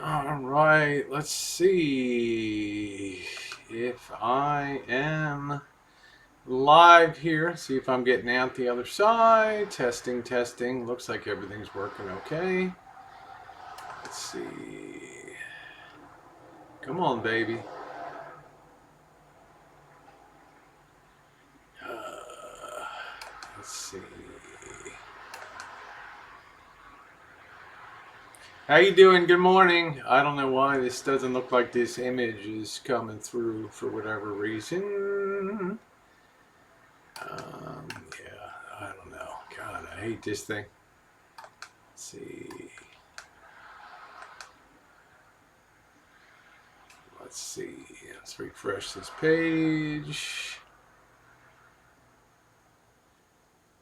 All right, let's see if I am live here. See if I'm getting out the other side. Testing, testing. Looks like everything's working okay. Let's see. Come on, baby. Let's see. How you doing? Good morning. I don't know why this doesn't look like this image is coming through for whatever reason. Yeah, I don't know. God, I hate this thing. Let's see. Let's see. Let's refresh this page.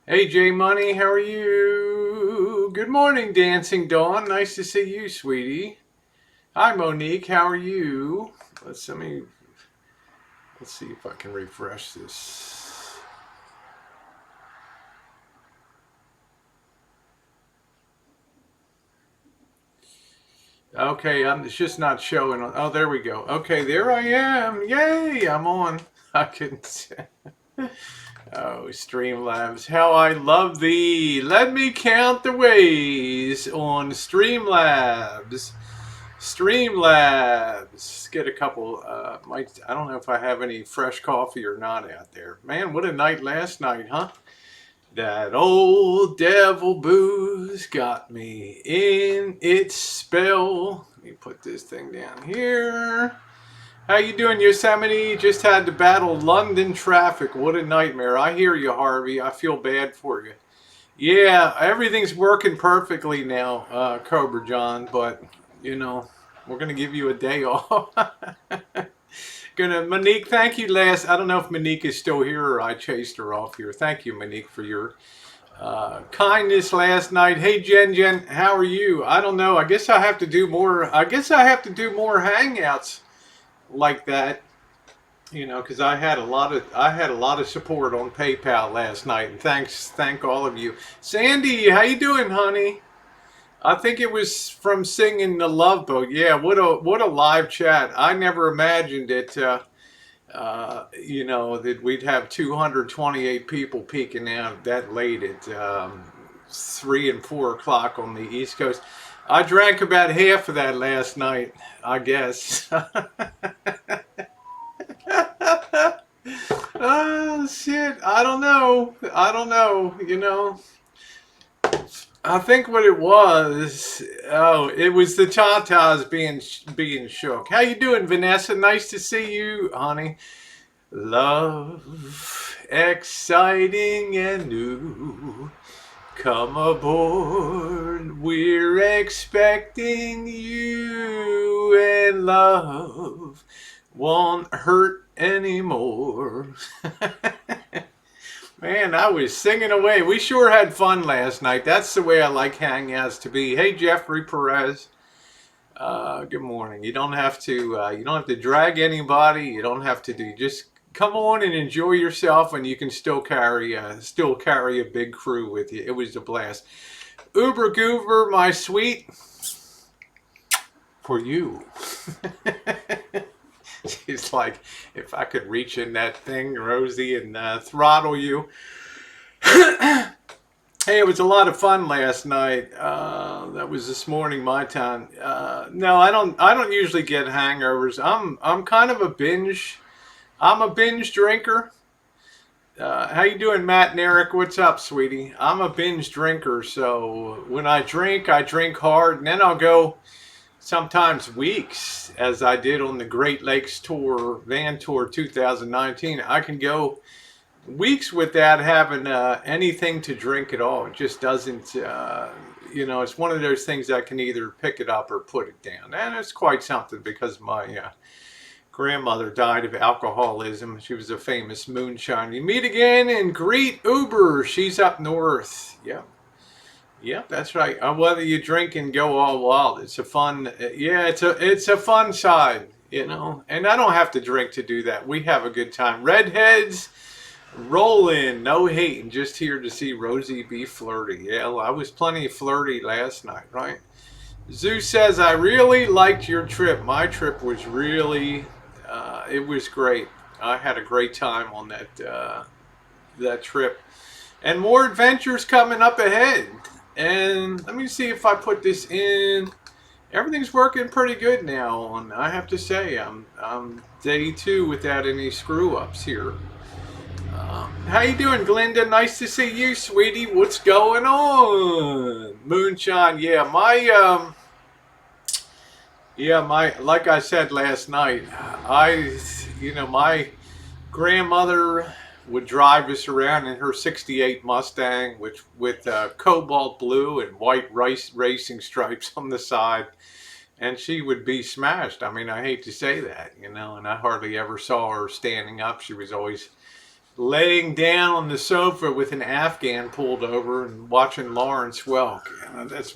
Hey, J Money, how are you? Good morning, Dancing Dawn. Nice to see you, sweetie. Hi, Monique. How are you? Let's see if I can refresh this. Okay, it's just not showing. Oh, there we go. Okay, there I am. Yay, I'm on. I couldn't. Oh, Streamlabs, how I love thee. Let me count the ways on Streamlabs. Streamlabs. Get a couple. I don't know if I have any fresh coffee or not out there. Man, what a night last night, huh? That old devil booze got me in its spell. Let me put this thing down here. How you doing, Yosemite? Just had to battle London traffic. What a nightmare. I hear you, Harvey. I feel bad for you. Yeah, everything's working perfectly now, Cobra John, but, you know, we're going to give you a day off. Monique, thank you I don't know if Monique is still here or I chased her off here. Thank you, Monique, for your kindness last night. Hey, Jen, how are you? I don't know. I guess I have to do more hangouts like that, because I had a lot of support on PayPal last night, and thank all of you. Sandy, how you doing, honey? I think it was from singing the Love Boat. Yeah, what a live chat. I never imagined it. That we'd have 228 people peeking out that late at 3 and 4 o'clock on the East Coast. I drank about half of that last night, I guess. Oh, shit. I don't know. I think what it was, it was the tatas being shook. How you doing, Vanessa? Nice to see you, honey. Love, exciting and new. Come aboard, we're expecting you, and love won't hurt anymore. Man, I was singing away. We sure had fun last night. That's the way I like hangouts to be. Hey, Jeffrey Perez. Good morning. You don't have to drag anybody. You don't have to do. Just come on and enjoy yourself, and you can still carry a big crew with you. It was a blast. Uber Goober, my sweet, for you. She's like, if I could reach in that thing, Rosie, and throttle you. Hey, it was a lot of fun last night. That was this morning, my time. No, I don't usually get hangovers. I'm kind of a binge. I'm a binge drinker. How you doing, Matt and Eric? What's up, sweetie? I'm a binge drinker, so when I drink hard, and then I'll go sometimes weeks, as I did on the Great Lakes Tour, Van Tour 2019. I can go weeks without having anything to drink at all. It just doesn't, it's one of those things that can either pick it up or put it down. And it's quite something because my grandmother died of alcoholism. She was a famous moonshiner. You meet again and greet Uber. She's up north. Yeah. Yeah, that's right. Whether you drink and go all wild, it's a fun. It's a fun side, And I don't have to drink to do that. We have a good time. Redheads, rolling, no hating. Just here to see Rosie be flirty. Yeah, well, I was plenty flirty last night, right? Zeus says, I really liked your trip. My trip was really, it was great. I had a great time on that trip. And more adventures coming up ahead. And let me see if I put this in. Everything's working pretty good now. And I have to say, I'm day 2 without any screw ups here. How you doing, Glinda? Nice to see you, sweetie. What's going on? Moonshine, like I said last night, my grandmother would drive us around in her '68 Mustang, which with cobalt blue and white racing stripes on the side, and she would be smashed. I mean, I hate to say that, and I hardly ever saw her standing up. She was always laying down on the sofa with an Afghan pulled over and watching Lawrence Welk. That's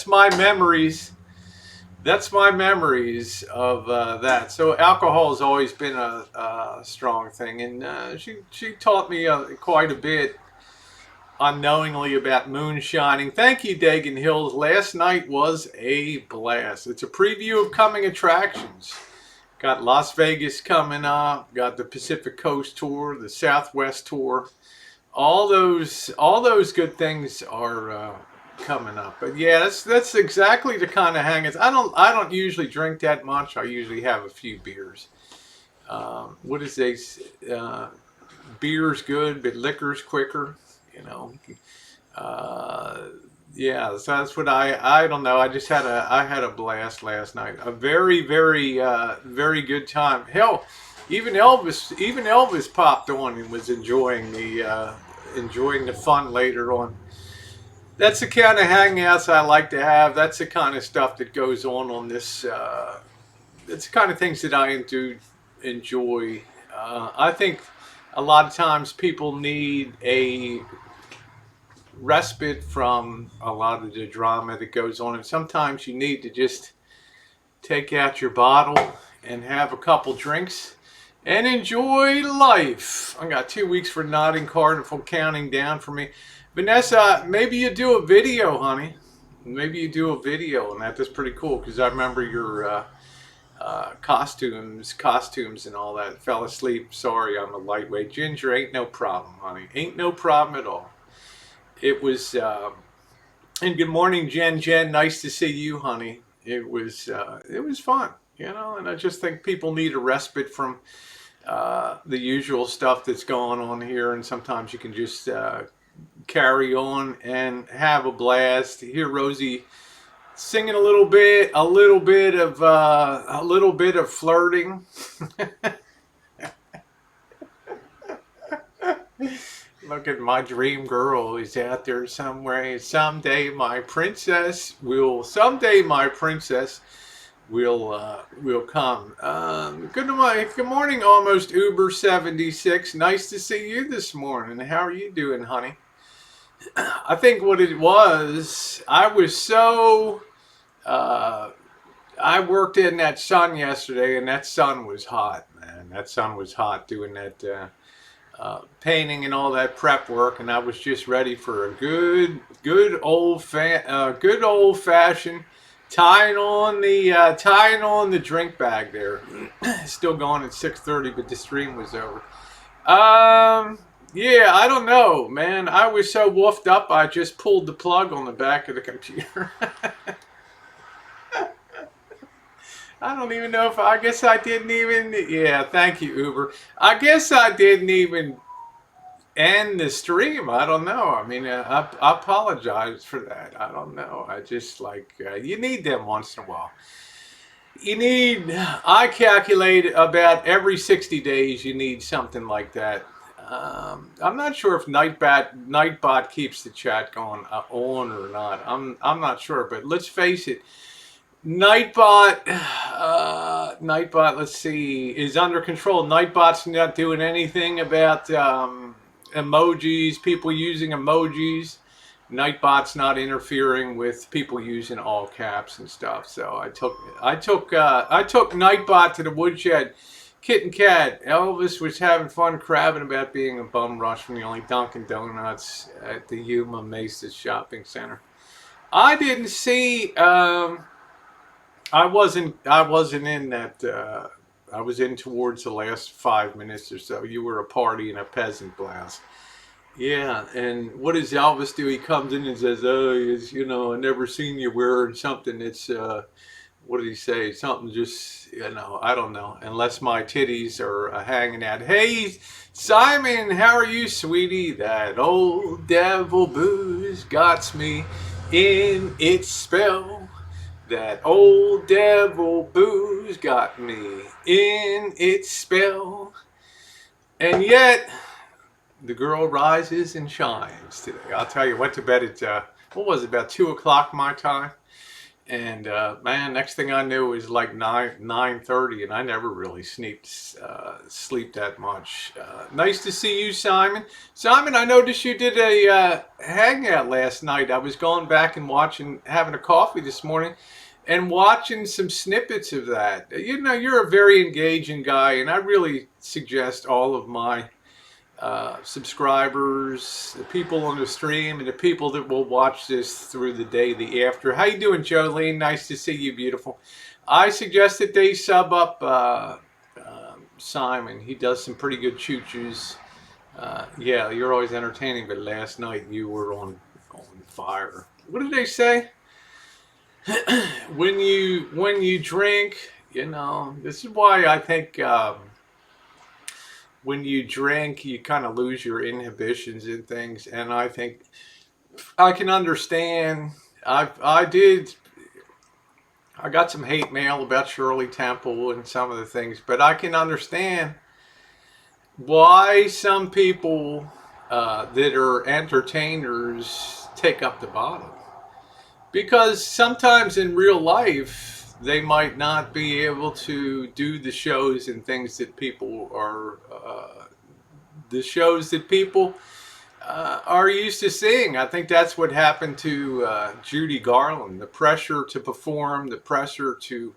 my memories. That's my memories of that. So alcohol has always been a strong thing, and she taught me quite a bit unknowingly about moonshining. Thank you, Dagan Hills. Last night was a blast. It's a preview of coming attractions. Got Las Vegas coming up. Got the Pacific Coast tour, the Southwest tour. All those good things are coming up. But yeah, that's exactly the kind of hangouts. I don't usually drink that much. I usually have a few beers. What is they? Beer's good, but liquor's quicker. Yeah, so that's what I don't know. I had a blast last night. A very very good time. Hell, even Elvis popped on and was enjoying the fun later on. That's the kind of hangouts I like to have. That's the kind of stuff that goes on this. It's the kind of things that I do enjoy. I think a lot of times people need a respite from a lot of the drama that goes on, and sometimes you need to just take out your bottle and have a couple drinks and enjoy life. I got 2 weeks for Notting Carnival counting down for me. Vanessa, maybe you do a video, honey. Maybe you do a video on that. That's pretty cool, because I remember your costumes and all that. Fell asleep. Sorry, I'm a lightweight. Ginger, ain't no problem, honey. Ain't no problem at all. It was, and good morning, Jen. Nice to see you, honey. It was fun, and I just think people need a respite from the usual stuff that's going on here, and sometimes you can just carry on and have a blast. Hear Rosie singing a little bit of flirting. Look at my dream girl is out there somewhere. Someday my princess will come. Good morning, almost Uber 76. Nice to see you this morning. How are you doing, honey? I think what it was, I worked in that sun yesterday, and that sun was hot, man. That sun was hot doing that painting and all that prep work, and I was just ready for a good old fashioned tying on the drink bag there. Still going at 6:30, but the stream was over. Yeah, I don't know, man. I was so woofed up, I just pulled the plug on the back of the computer. I don't even know I guess I didn't even, yeah, thank you, Uber. I guess I didn't even end the stream. I don't know. I mean, I apologize for that. I don't know. I just you need them once in a while. I calculate about every 60 days you need something like that. I'm not sure if Nightbot keeps the chat going on or not. I'm not sure, but let's face it. Nightbot, let's see, is under control. Nightbot's not doing anything about emojis, people using emojis. Nightbot's not interfering with people using all caps and stuff. So I took Nightbot to the woodshed. Kit and Kat, Elvis was having fun crabbing about being a bum rush from the only Dunkin' Donuts at the Yuma Mesa Shopping Center. I didn't see. I wasn't in that. I was in towards the last 5 minutes or so. You were a party in a peasant blouse. Yeah, and what does Elvis do? He comes in and says, "Oh, I never seen you wearing something that's what did he say? Something just, I don't know. Unless my titties are hanging out. Hey, Simon, how are you, sweetie? That old devil booze got me in its spell. That old devil booze got me in its spell. And yet, the girl rises and shines today. I'll tell you, went to bed at, what was it, about 2 o'clock my time? And man, next thing I knew it was like 9:30, and I never really sleep that much. Nice to see you, Simon. Simon, I noticed you did a hangout last night. I was going back and having a coffee this morning, and watching some snippets of that. You're a very engaging guy, and I really suggest all of my subscribers, the people on the stream, and the people that will watch this through the day, the after. How you doing, Jolene? Nice to see you, beautiful. I suggest that they sub up Simon. He does some pretty good choo-choos. Yeah, you're always entertaining, but last night you were on fire. What did they say? when you drink, this is why I think when you drink, you kind of lose your inhibitions and things. And I think I can understand. I got some hate mail about Shirley Temple and some of the things, but I can understand why some people that are entertainers take up the bottom. Because sometimes in real life, they might not be able to do the shows and things that people are, are used to seeing. I think that's what happened to Judy Garland. The pressure to perform, the pressure to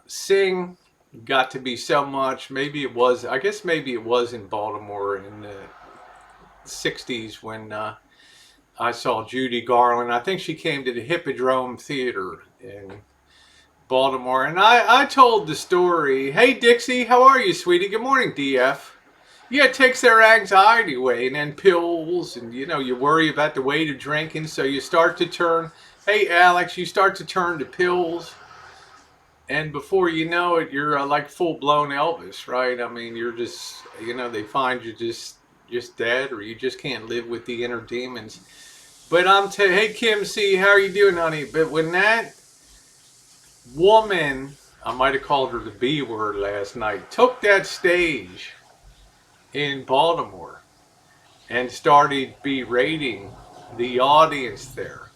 sing got to be so much. Maybe it was in Baltimore in the 60s when I saw Judy Garland. I think she came to the Hippodrome Theater in Baltimore. And I told the story. Hey, Dixie, how are you, sweetie? Good morning, DF. Yeah, it takes their anxiety away, and then pills, and you worry about the weight of drinking, so you start to turn. Hey, Alex, you start to turn to pills, and before you know it, you're like full-blown Elvis, right? I mean, you're just, they find you just dead, or you just can't live with the inner demons. But hey, Kim C, how are you doing, honey? But when that woman, I might have called her the B word last night, took that stage in Baltimore and started berating the audience there.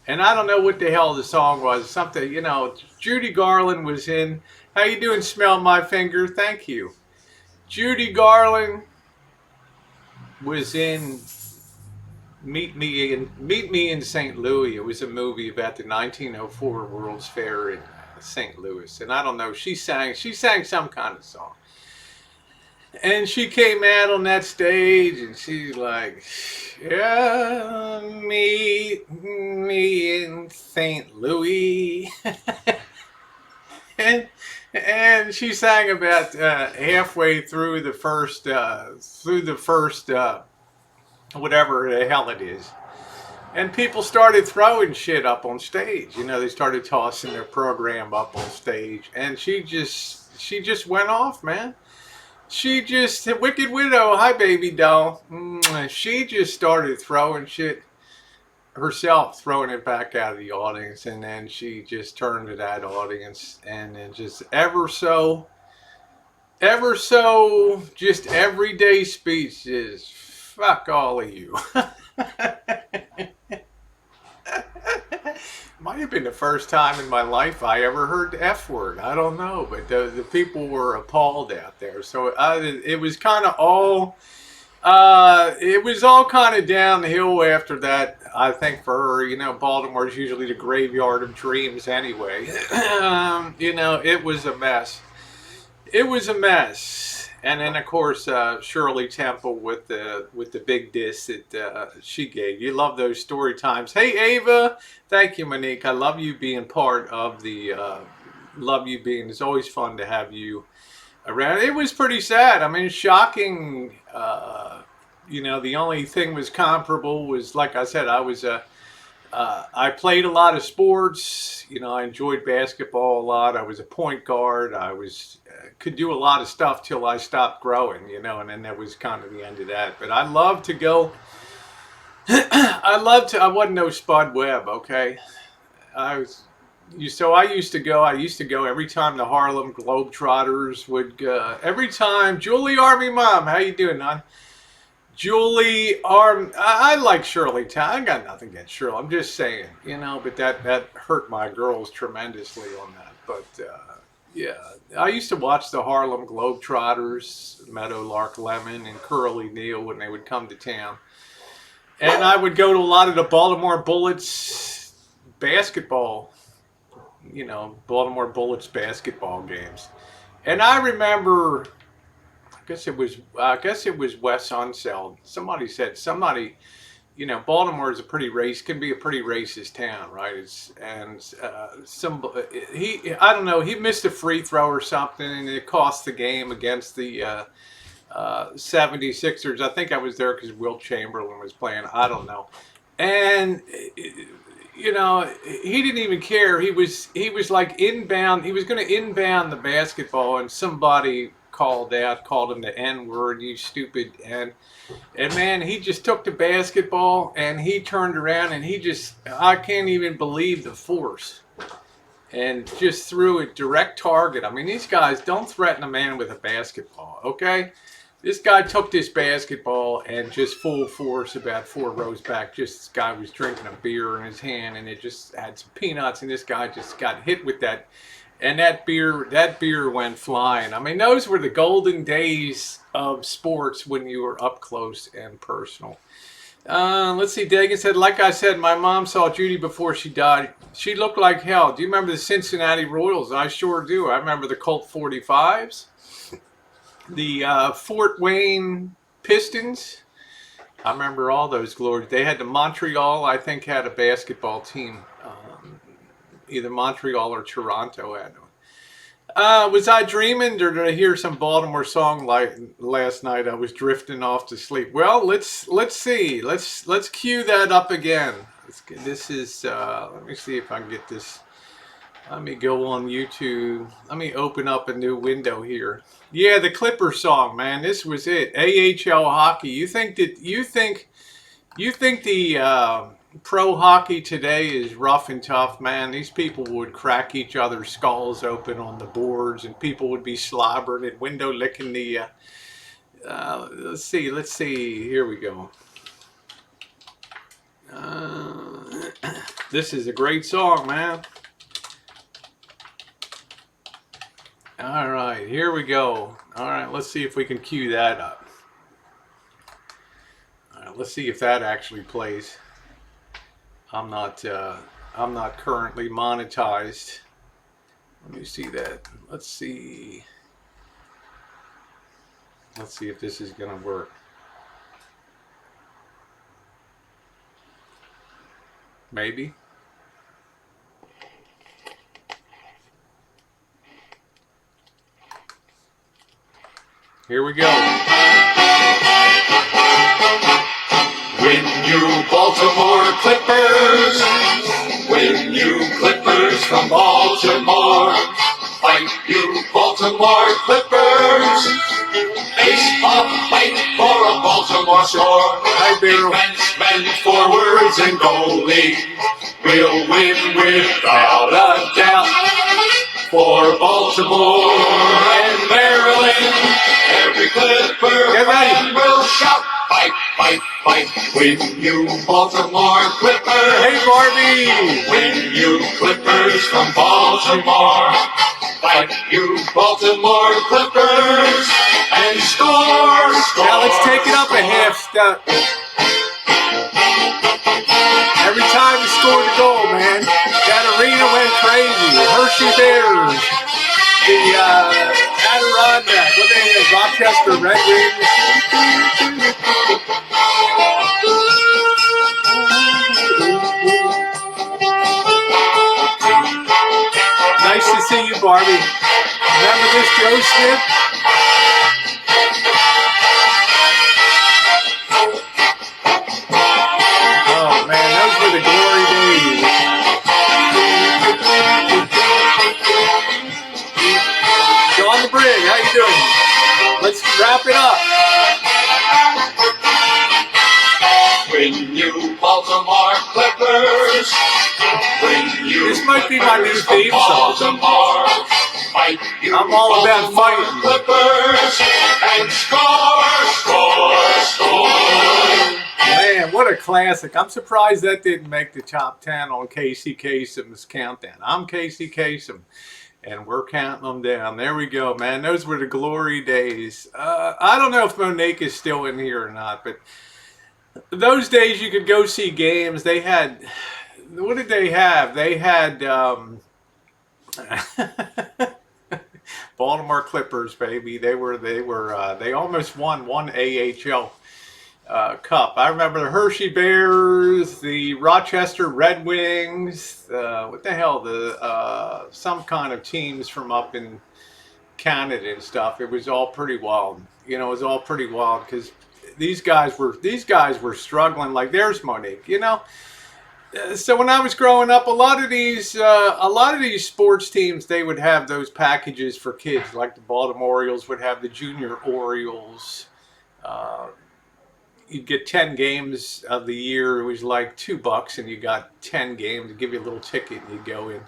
And I don't know what the hell the song was. Something, Judy Garland was in. How you doing, Smell My Finger? Thank you. Judy Garland was in Meet Me in St. Louis. It was a movie about the 1904 World's Fair in St. Louis. And I don't know, she sang some kind of song. And she came out on that stage and she's like, yeah, meet me in St. Louis. and she sang about halfway through the first whatever the hell it is. And people started throwing shit up on stage. They started tossing their program up on stage. And she just went off, man. Wicked Widow, hi baby doll. She just started throwing shit herself, throwing it back out of the audience. And then she just turned to that audience and then just ever so just everyday speeches. Fuck all of you. Might have been the first time in my life I ever heard the F word. I don't know, but the people were appalled out there. So it was kind of all, it was all kind of downhill after that. I think for her, Baltimore is usually the graveyard of dreams anyway. It was a mess. It was a mess. And then of course Shirley Temple with the big diss that she gave. You love those story times. Hey Ava, thank you Monique. I love you being part of the. Love you being. It's always fun to have you around. It was pretty sad. I mean, shocking. The only thing was comparable was, like I said, I played a lot of sports. I enjoyed basketball a lot. I was a point guard. I could do a lot of stuff till I stopped growing, and then that was kind of the end of that. But I love to go. I wasn't no Spud Webb, okay? I was. I used to go. Every time the Harlem Globetrotters would. Every time Julie Army Mom, how you doing, hon? Julie Arm. I like Shirley Town. I got nothing against Shirley. I'm just saying, But that hurt my girls tremendously on that. But yeah, I used to watch the Harlem Globetrotters, Meadowlark Lemon, and Curly Neal when they would come to town, and I would go to a lot of the Baltimore Bullets basketball. Baltimore Bullets basketball games. And I remember, I guess it was Wes Unseld. Baltimore is can be a pretty racist town, right? I don't know, he missed a free throw or something and it cost the game against the 76ers. I think I was there because Wilt Chamberlain was playing. I don't know. And he didn't even care. He was like inbound. He was going to inbound the basketball, and somebody called him the N-word, you stupid. And man, he just took the basketball and he turned around and I can't even believe the force, and just threw it direct target. I mean, these guys don't threaten a man with a basketball, okay? This guy took this basketball and just full force about 4 rows back. This guy was drinking a beer in his hand and it just had some peanuts, and this guy just got hit with that. And that beer went flying. I mean, those were the golden days of sports when you were up close and personal. Let's see, Dagan said, like I said, my mom saw Judy before she died. She looked like hell. Do you remember the Cincinnati Royals? I sure do. I remember the Colt 45s. The Fort Wayne Pistons. I remember all those glories. They had the Montreal, I think, had a basketball team. Either Montreal or Toronto had one. Was I dreaming, or did I hear some Baltimore song like last night? I was drifting off to sleep. Well, let's see. Let's cue that up again. This is. Let me see if I can get this. Let me go on YouTube. Let me open up a new window here. Yeah, the Clippers song, man. This was it. AHL hockey. You think the pro hockey today is rough and tough, man? These people would crack each other's skulls open on the boards, and people would be slobbering and window licking the. Let's see. Here we go. This is a great song, man. All right, here we go. All right, let's see if we can cue that up. All right, let's see if that actually plays. I'm not currently monetized. Let me see that. Let's see if this is gonna work. Maybe. Here we go. Win you Baltimore Clippers, win you Clippers from Baltimore, fight you Baltimore Clippers, baseball fight for a Baltimore score. Defensemen, forwards, and goalies will win without a doubt. For Baltimore and Maryland, every Clipper fan will shout, fight, fight, fight, win you Baltimore Clippers. Hey, Barbie! Win you Clippers from Baltimore, fight you Baltimore Clippers, and score, score. Now let's take it up a half step. Every time you scored a goal, man, that arena went crazy. Hershey Bears, the Adirondack. What they have? Rochester Red Wings. Nice to see you, Barbie. Remember this, Joe Smith? Oh man, those were the glory days. John the Brig, how you doing? Let's wrap it up. When you Baltimore Clippers, when you This might be my new theme song. I'm all about fighting. Clippers and score, score, score. Man, what a classic. I'm surprised that didn't make the top 10 on Casey Kasem's countdown. I'm Casey Kasem, and we're counting them down. There we go, man. Those were the glory days. I don't know if Monique is still in here or not, but those days you could go see games. They had, what did they have? They had Baltimore Clippers, baby. They almost won one AHL Cup. I remember the Hershey Bears, the Rochester Red Wings, what the hell, some kind of teams from up in Canada and stuff. It was all pretty wild. You know, it was all pretty wild because these guys were struggling. Like, there's Monique, you know. So when I was growing up, a lot of these sports teams, they would have those packages for kids. Like the Baltimore Orioles would have the Junior Orioles. You'd get 10 games of the year. It was like $2, and you got 10 games. They'd give you a little ticket, and you'd go in.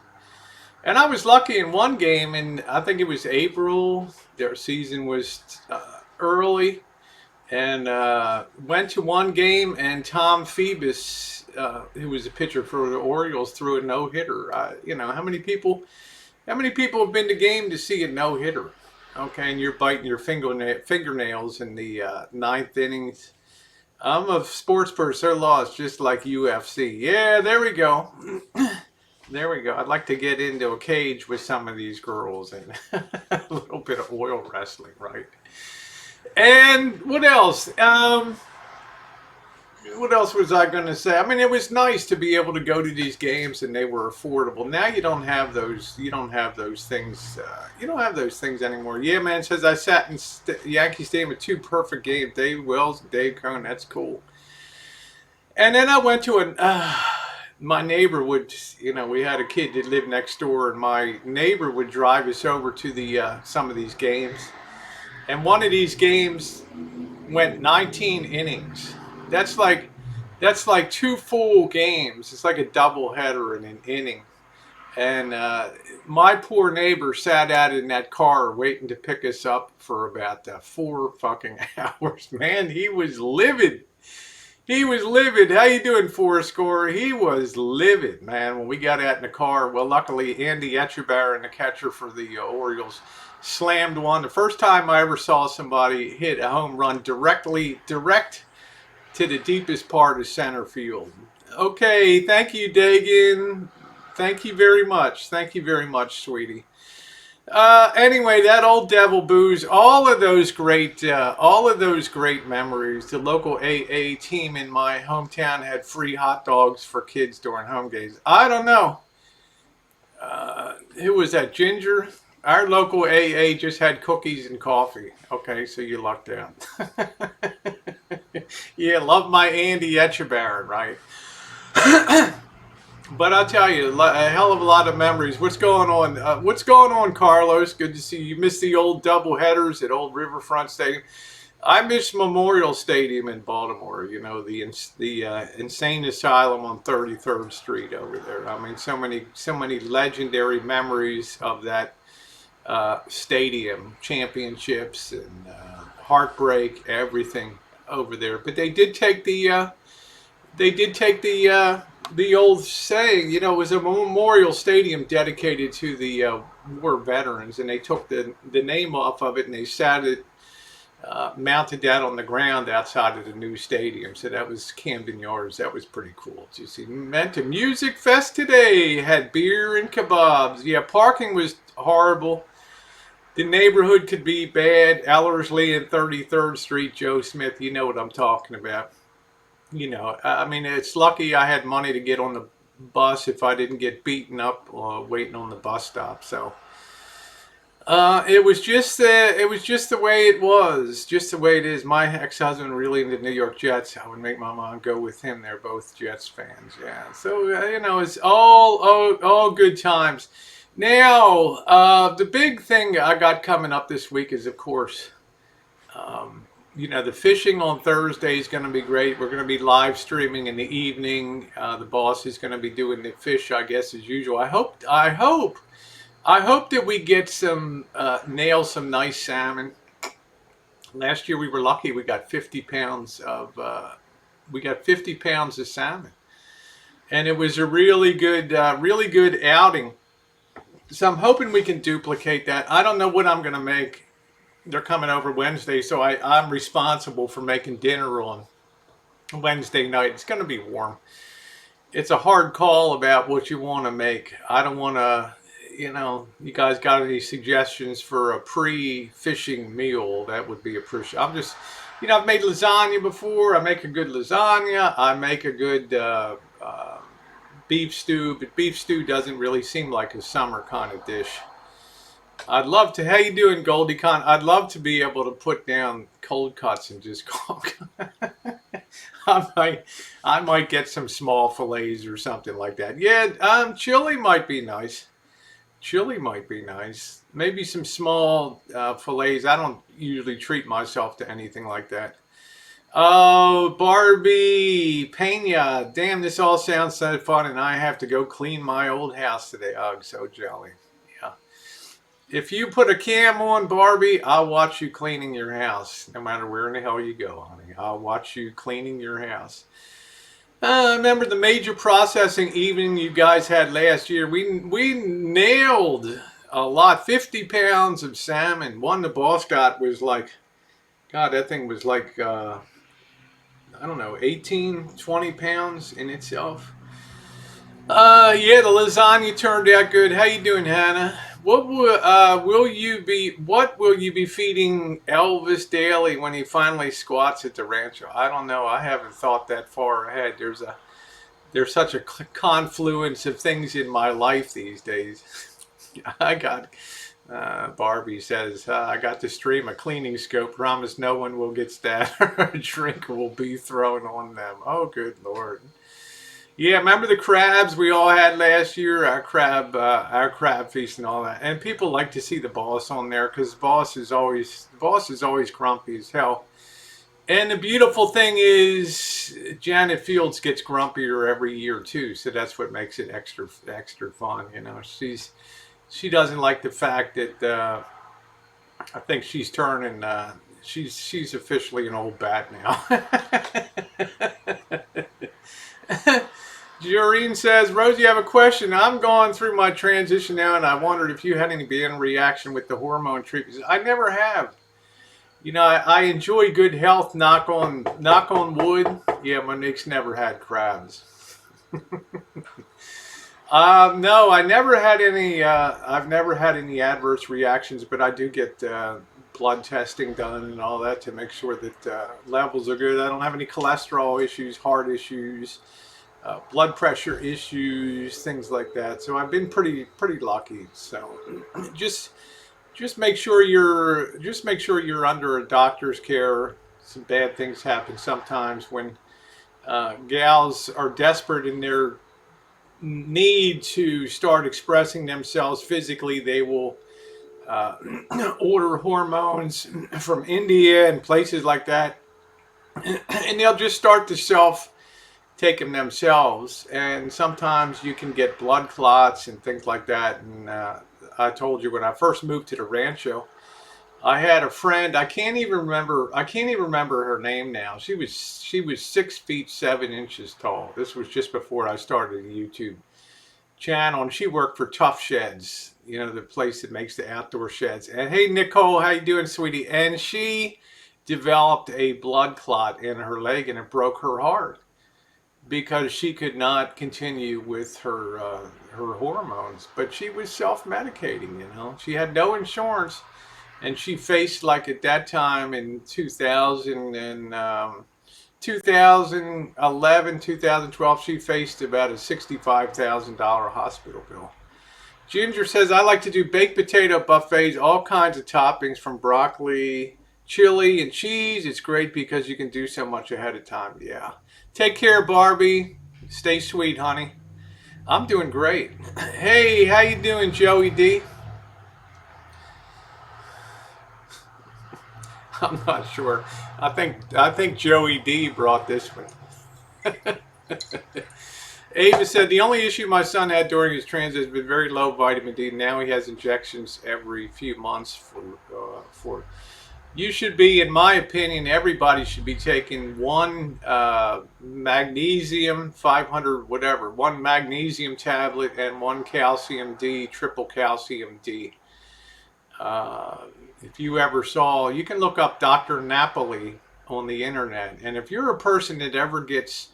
And I was lucky in one game, and I think it was April. Their season was early, and went to one game, and Tom Phoebus, who was a pitcher for the Orioles, threw a no-hitter. You know, how many people have been to game to see a no-hitter? Okay, and you're biting your fingernails in the ninth innings. I'm a sports person. They're lost just like UFC. Yeah, there we go. There we go. I'd like to get into a cage with some of these girls and a little bit of oil wrestling, right? And what else? What else was I going to say? I mean, it was nice to be able to go to these games, and they were affordable. Now you don't have those. You don't have those things. You don't have those things anymore. Yeah, man. Says I sat in Yankee Stadium with 2 perfect games. Dave Wells and Dave Cohn. That's cool. And then I went to my neighbor would. You know, we had a kid that lived next door, and my neighbor would drive us over to some of these games. And one of these games went 19 innings. That's like 2 full games. It's like a double header in an inning. And my poor neighbor sat out in that car waiting to pick us up for about 4 fucking hours. Man, he was livid. He was livid. How you doing, Fourscore? He was livid, man, when we got out in the car. Well, luckily, Andy Etchebarren, the catcher for the Orioles, slammed one. The first time I ever saw somebody hit a home run direct to the deepest part of center field. Okay, thank you, Dagan. Thank you very much. Thank you very much, sweetie. Anyway, that old Devil Booze, all of those great memories. The local AA team in my hometown had free hot dogs for kids during home games. I don't know. Who was that? Ginger? Our local AA just had cookies and coffee. Okay, so you lucked out. Yeah, love my Andy Etchebarren, right? But I'll tell you, a hell of a lot of memories. What's going on? What's going on, Carlos? Good to see you. You missed the old double headers at Old Riverfront Stadium. I miss Memorial Stadium in Baltimore. You know, the insane asylum on 33rd Street over there. I mean, so many legendary memories of that stadium, championships and heartbreak, everything over there. But they did take the old saying, you know, it was a memorial stadium dedicated to the war veterans, and they took the name off of it and they sat it, mounted that on the ground outside of the new stadium. So that was Camden Yards. That was pretty cool. You see, meant a music fest today. Had beer and kebabs. Yeah, parking was horrible. The neighborhood could be bad. Ellerslie and 33rd Street, Joe Smith. You know what I'm talking about. I mean, it's lucky I had money to get on the bus if I didn't get beaten up waiting on the bus stop. So it was just the way it was, just the way it is. My ex-husband really into New York Jets. I would make my mom go with him. They're both Jets fans. Yeah, so it's all good times. Now, the big thing I got coming up this week is, of course, the fishing on Thursday is going to be great. We're going to be live streaming in the evening. The boss is going to be doing the fish, I guess, as usual. I hope that we get nail some nice salmon. Last year we were lucky. We got 50 pounds of salmon, and it was a really good outing. So I'm hoping we can duplicate that. I don't know what I'm going to make. They're coming over Wednesday, so I'm responsible for making dinner on Wednesday night. It's going to be warm. It's a hard call about what you want to make. I don't want to, you guys got any suggestions for a pre-fishing meal? That would be appreciated. I've made lasagna before. I make a good lasagna. I make a good beef stew, but beef stew doesn't really seem like a summer kind of dish. I'd love to. How you doing, Goldie Con? I'd love to be able to put down cold cuts and just cook. I might get some small fillets or something like that. Yeah, chili might be nice. Chili might be nice. Maybe some small fillets. I don't usually treat myself to anything like that. Oh, Barbie Pena. Damn, this all sounds so fun, and I have to go clean my old house today. Oh, I'm so jelly. Yeah. If you put a cam on, Barbie, I'll watch you cleaning your house. No matter where in the hell you go, honey. I'll watch you cleaning your house. Remember the major processing evening you guys had last year? We nailed a lot. 50 pounds of salmon. One the boss got was like, God, that thing was like, I don't know, 18, 20 pounds in itself. Yeah, the lasagna turned out good. How you doing, Hannah? What will you be feeding Elvis Daly when he finally squats at the Rancho? I don't know. I haven't thought that far ahead. There's such a confluence of things in my life these days. I got Barbie says I got to stream a cleaning scope. Promise no one will get stabbed or a drink will be thrown on them. Oh, good Lord. Yeah, remember the crabs we all had last year? Our crab feast and all that. And people like to see the boss on there because the boss is always grumpy as hell. And the beautiful thing is, Janet Fields gets grumpier every year too, so that's what makes it extra fun. She doesn't like the fact that I think she's turning. She's officially an old bat now. Joreen says, Rosie, I have a question. I'm going through my transition now, and I wondered if you had any been reaction with the hormone treatments. I never have. I enjoy good health. Knock on wood. Yeah, Monique's never had crabs. No, I never had any. I've never had any adverse reactions, but I do get blood testing done and all that to make sure that levels are good. I don't have any cholesterol issues, heart issues. Blood pressure issues, things like that. So I've been pretty lucky. So just make sure you're under a doctor's care. Some bad things happen sometimes when gals are desperate in their need to start expressing themselves physically. They will order hormones from India and places like that, and they'll just start to take them themselves, and sometimes you can get blood clots and things like that. And I told you when I first moved to the Rancho, I had a friend. I can't even remember her name now. She was 6 feet 7 inches tall. This was just before I started a YouTube channel, and she worked for Tough Sheds, the place that makes the outdoor sheds. And hey, Nicole, how you doing, sweetie? And she developed a blood clot in her leg, and it broke her heart. because she could not continue with her hormones. But she was self-medicating, you know. She had no insurance, and she faced, like at that time in 2011, 2012, she faced about a $65,000 hospital bill. Ginger says, I like to do baked potato buffets, all kinds of toppings from broccoli, chili, and cheese. It's great because you can do so much ahead of time. Yeah. Take care, Barbie. Stay sweet, honey. I'm doing great. Hey, how you doing, Joey D? I'm not sure. I think Joey D brought this one. Ava said the only issue my son had during his transit has been very low vitamin D. Now he has injections every few months for. You should be, in my opinion, everybody should be taking one magnesium 500 whatever, one magnesium tablet and one calcium D, triple calcium D. If you ever saw, you can look up Dr. Napoli on the internet, and if you're a person that ever gets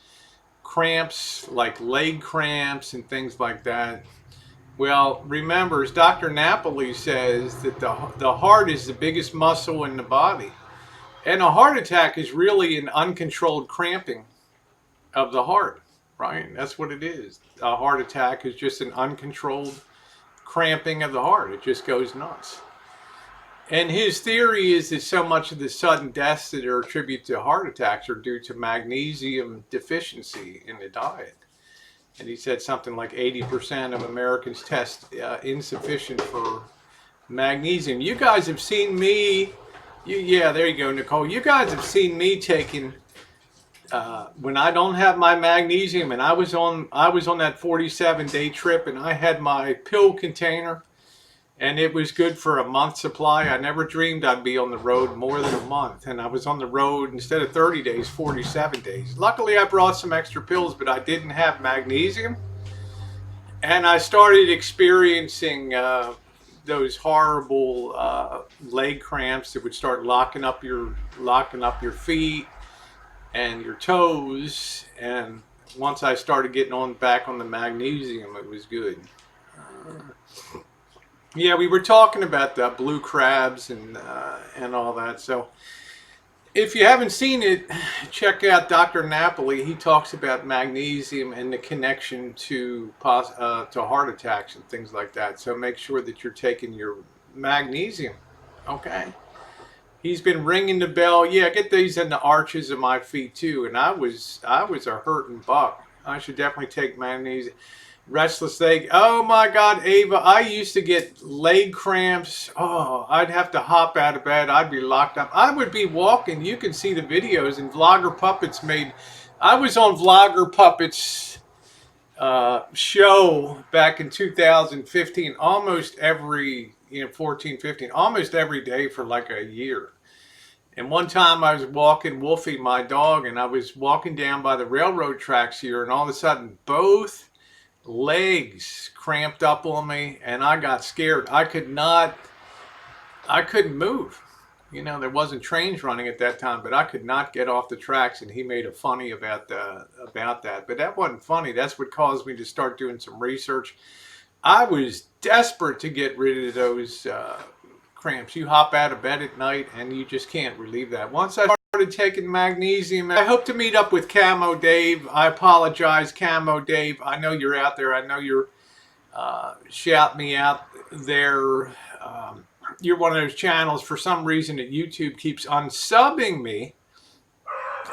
cramps, like leg cramps and things like that, well, remember, as Dr. Napoli says, that the heart is the biggest muscle in the body. And a heart attack is really an uncontrolled cramping of the heart, right? That's what it is. A heart attack is just an uncontrolled cramping of the heart. It just goes nuts. And his theory is that so much of the sudden deaths that are attributed to heart attacks are due to magnesium deficiency in the diet. And he said something like 80% of Americans test insufficient for magnesium. You guys have seen me, yeah, there you go, Nicole. You guys have seen me taking, when I don't have my magnesium, and I was on that 47-day trip, and I had my pill container, and it was good for a month's supply. I never dreamed I'd be on the road more than a month. And I was on the road, instead of 30 days, 47 days. Luckily, I brought some extra pills, but I didn't have magnesium. And I started experiencing those horrible leg cramps that would start locking up your feet and your toes. And once I started getting back on the magnesium, it was good. Yeah, we were talking about the blue crabs and all that. So if you haven't seen it, check out Dr. Napoli. He talks about magnesium and the connection to heart attacks and things like that. So make sure that you're taking your magnesium. Okay. He's been ringing the bell. Yeah, get these in the arches of my feet too. And I was a hurting buck. I should definitely take magnesium. Restless leg. Oh my God, Ava, I used to get leg cramps. Oh, I'd have to hop out of bed. I'd be locked up. I would be walking. You can see the videos, and Vlogger Puppets I was on Vlogger Puppets show back in 2015, almost every, 14, 15, almost every day for like a year. And one time I was walking Wolfie, my dog, and I was walking down by the railroad tracks here, and all of a sudden both legs cramped up on me, and I got scared. I couldn't move. There wasn't trains running at that time, but I could not get off the tracks, and he made a funny about that. But that wasn't funny. That's what caused me to start doing some research. I was desperate to get rid of those cramps. You hop out of bed at night, and you just can't relieve that. Once I started taking magnesium, I hope to meet up with Camo Dave. I apologize, Camo Dave. I know you're out there. I know you're shouting me out there. You're one of those channels, for some reason, that YouTube keeps unsubbing me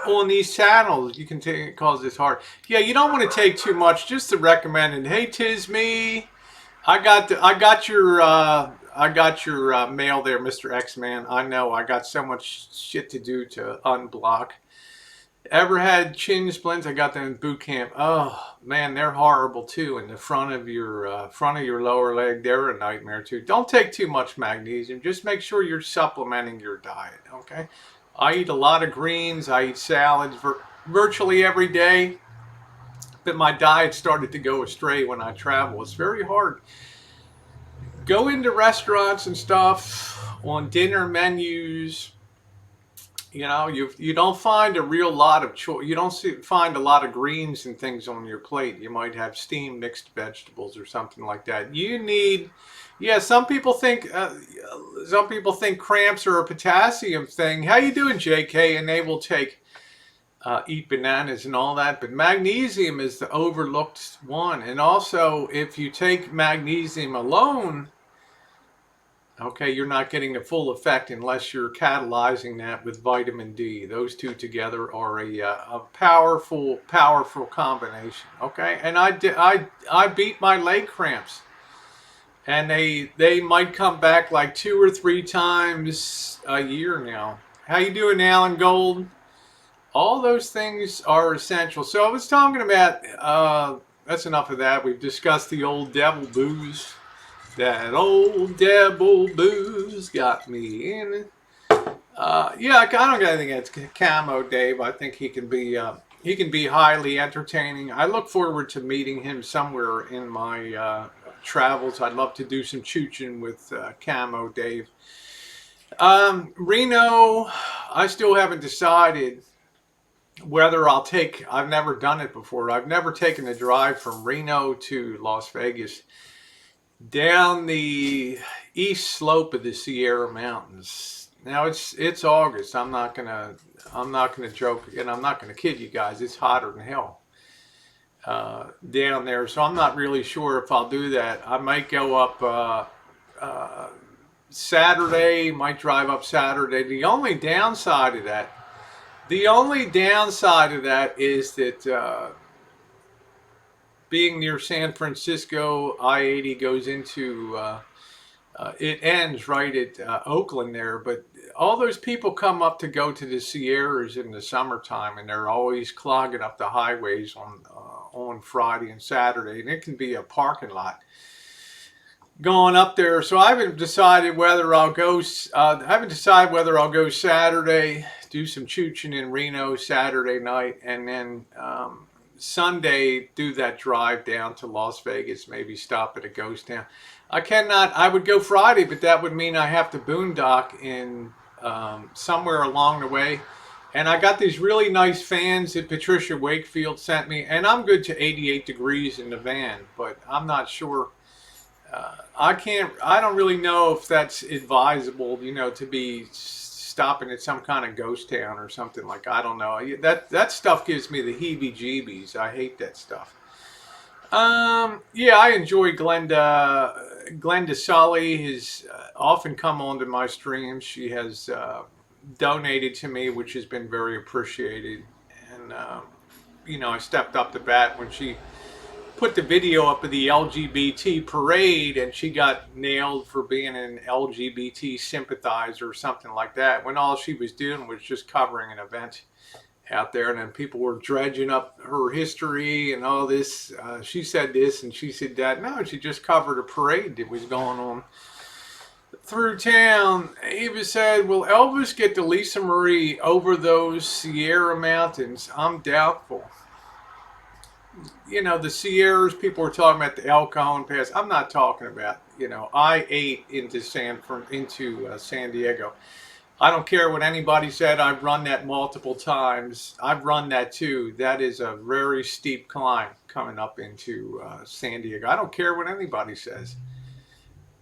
on these channels. You can take it, cause this hard. Yeah, you don't want to take too much. Just to recommend it. Hey, 'tis me. I got your mail there, Mr. X-Man. I know I got so much shit to do to unblock. Ever had chin splints? I got them in boot camp. Oh man, they're horrible too. In the front of your lower leg, they're a nightmare too. Don't take too much magnesium. Just make sure you're supplementing your diet. Okay. I eat a lot of greens. I eat salads virtually every day. But my diet started to go astray when I travel. It's very hard. Go into restaurants and stuff on dinner menus. You don't find a real lot of you don't find a lot of greens and things on your plate. You might have steamed mixed vegetables or something like that. You need, yeah. Some people think cramps are a potassium thing. How you doing, JK? And they will eat bananas and all that, but magnesium is the overlooked one. And also, if you take magnesium alone, okay, you're not getting the full effect unless you're catalyzing that with vitamin D. Those two together are a powerful, powerful combination. Okay, and I beat my leg cramps, and they might come back like 2 or 3 times a year now. How you doing, Alan Gold? All those things are essential. So I was talking about. That's enough of that. We've discussed the old devil booze. That old devil booze got me in it. Yeah, I don't got anything against Camo Dave. I think he can be highly entertaining. I look forward to meeting him somewhere in my travels. I'd love to do some chooching with Camo Dave. Reno, I still haven't decided whether I've never done it before. I've never taken a drive from Reno to Las Vegas down the east slope of the Sierra Mountains. Now it's August. I'm not gonna joke, and I'm not gonna kid you guys. It's hotter than hell down there, so I'm not really sure if I'll do that. I might go up Saturday. Might drive up Saturday. The only downside of that is that. Being near San Francisco, I-80 goes into, it ends right at Oakland there, but all those people come up to go to the Sierras in the summertime, and they're always clogging up the highways on Friday and Saturday, and it can be a parking lot going up there. So I haven't decided whether I'll go Saturday, do some chooching in Reno Saturday night, and then Sunday do that drive down to Las Vegas, maybe stop at a ghost town. I would go Friday, but that would mean I have to boondock in somewhere along the way. And I got these really nice fans that Patricia Wakefield sent me, and I'm good to 88 degrees in the van, but I'm not sure. I don't really know if that's advisable, to be stopping at some kind of ghost town or something like. I don't know. That stuff gives me the heebie-jeebies. I hate that stuff. Yeah, I enjoy Glenda Sully has often come onto my streams. She has donated to me, which has been very appreciated. And I stepped up to bat when she put the video up of the LGBT parade, and she got nailed for being an LGBT sympathizer or something like that, when all she was doing was just covering an event out there. And then people were dredging up her history and all this. She said this and she said that. No, she just covered a parade that was going on through town. Eva said, will Elvis get to Lisa Marie over those Sierra Mountains? I'm doubtful. The Sierras, people were talking about the El Cajon Pass. I'm not talking about, I-8 into San Diego. I don't care what anybody said. I've run that multiple times. I've run that too. That is a very steep climb coming up into San Diego. I don't care what anybody says.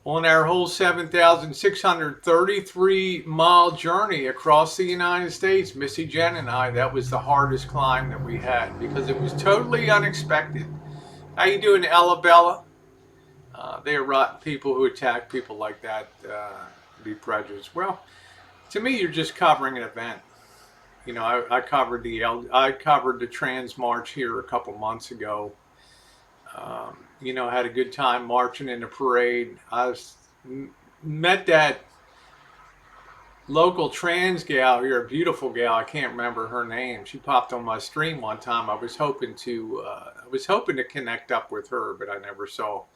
On our whole 7,633-mile journey across the United States, Missy Jenn and I, that was the hardest climb that we had because it was totally unexpected. How you doing, Ella Bella? They are rotten people who attack people like that, be prejudiced. Well, to me, you're just covering an event. I covered the Trans March here a couple months ago. Had a good time marching in the parade. I met that local trans gal here, a beautiful gal. I can't remember her name. She popped on my stream one time. I was hoping to connect up with her, but I never saw.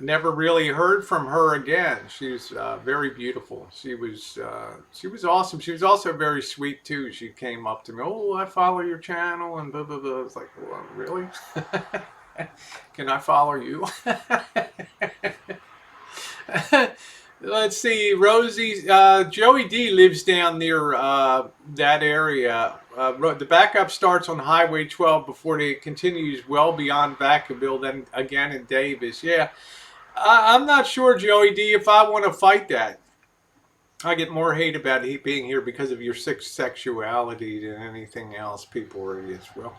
Never really heard from her again. She's very beautiful. She was awesome. She was also very sweet too. She came up to me. Oh, I follow your channel and blah blah blah. I was like, well, really? Can I follow you? Let's see, Rosie, Joey D lives down near that area. The backup starts on Highway 12 before it continues well beyond Vacaville, then again in Davis. Yeah, I'm not sure, Joey D, if I want to fight that. I get more hate about he being here because of your sexuality than anything else. People are idiots. Well,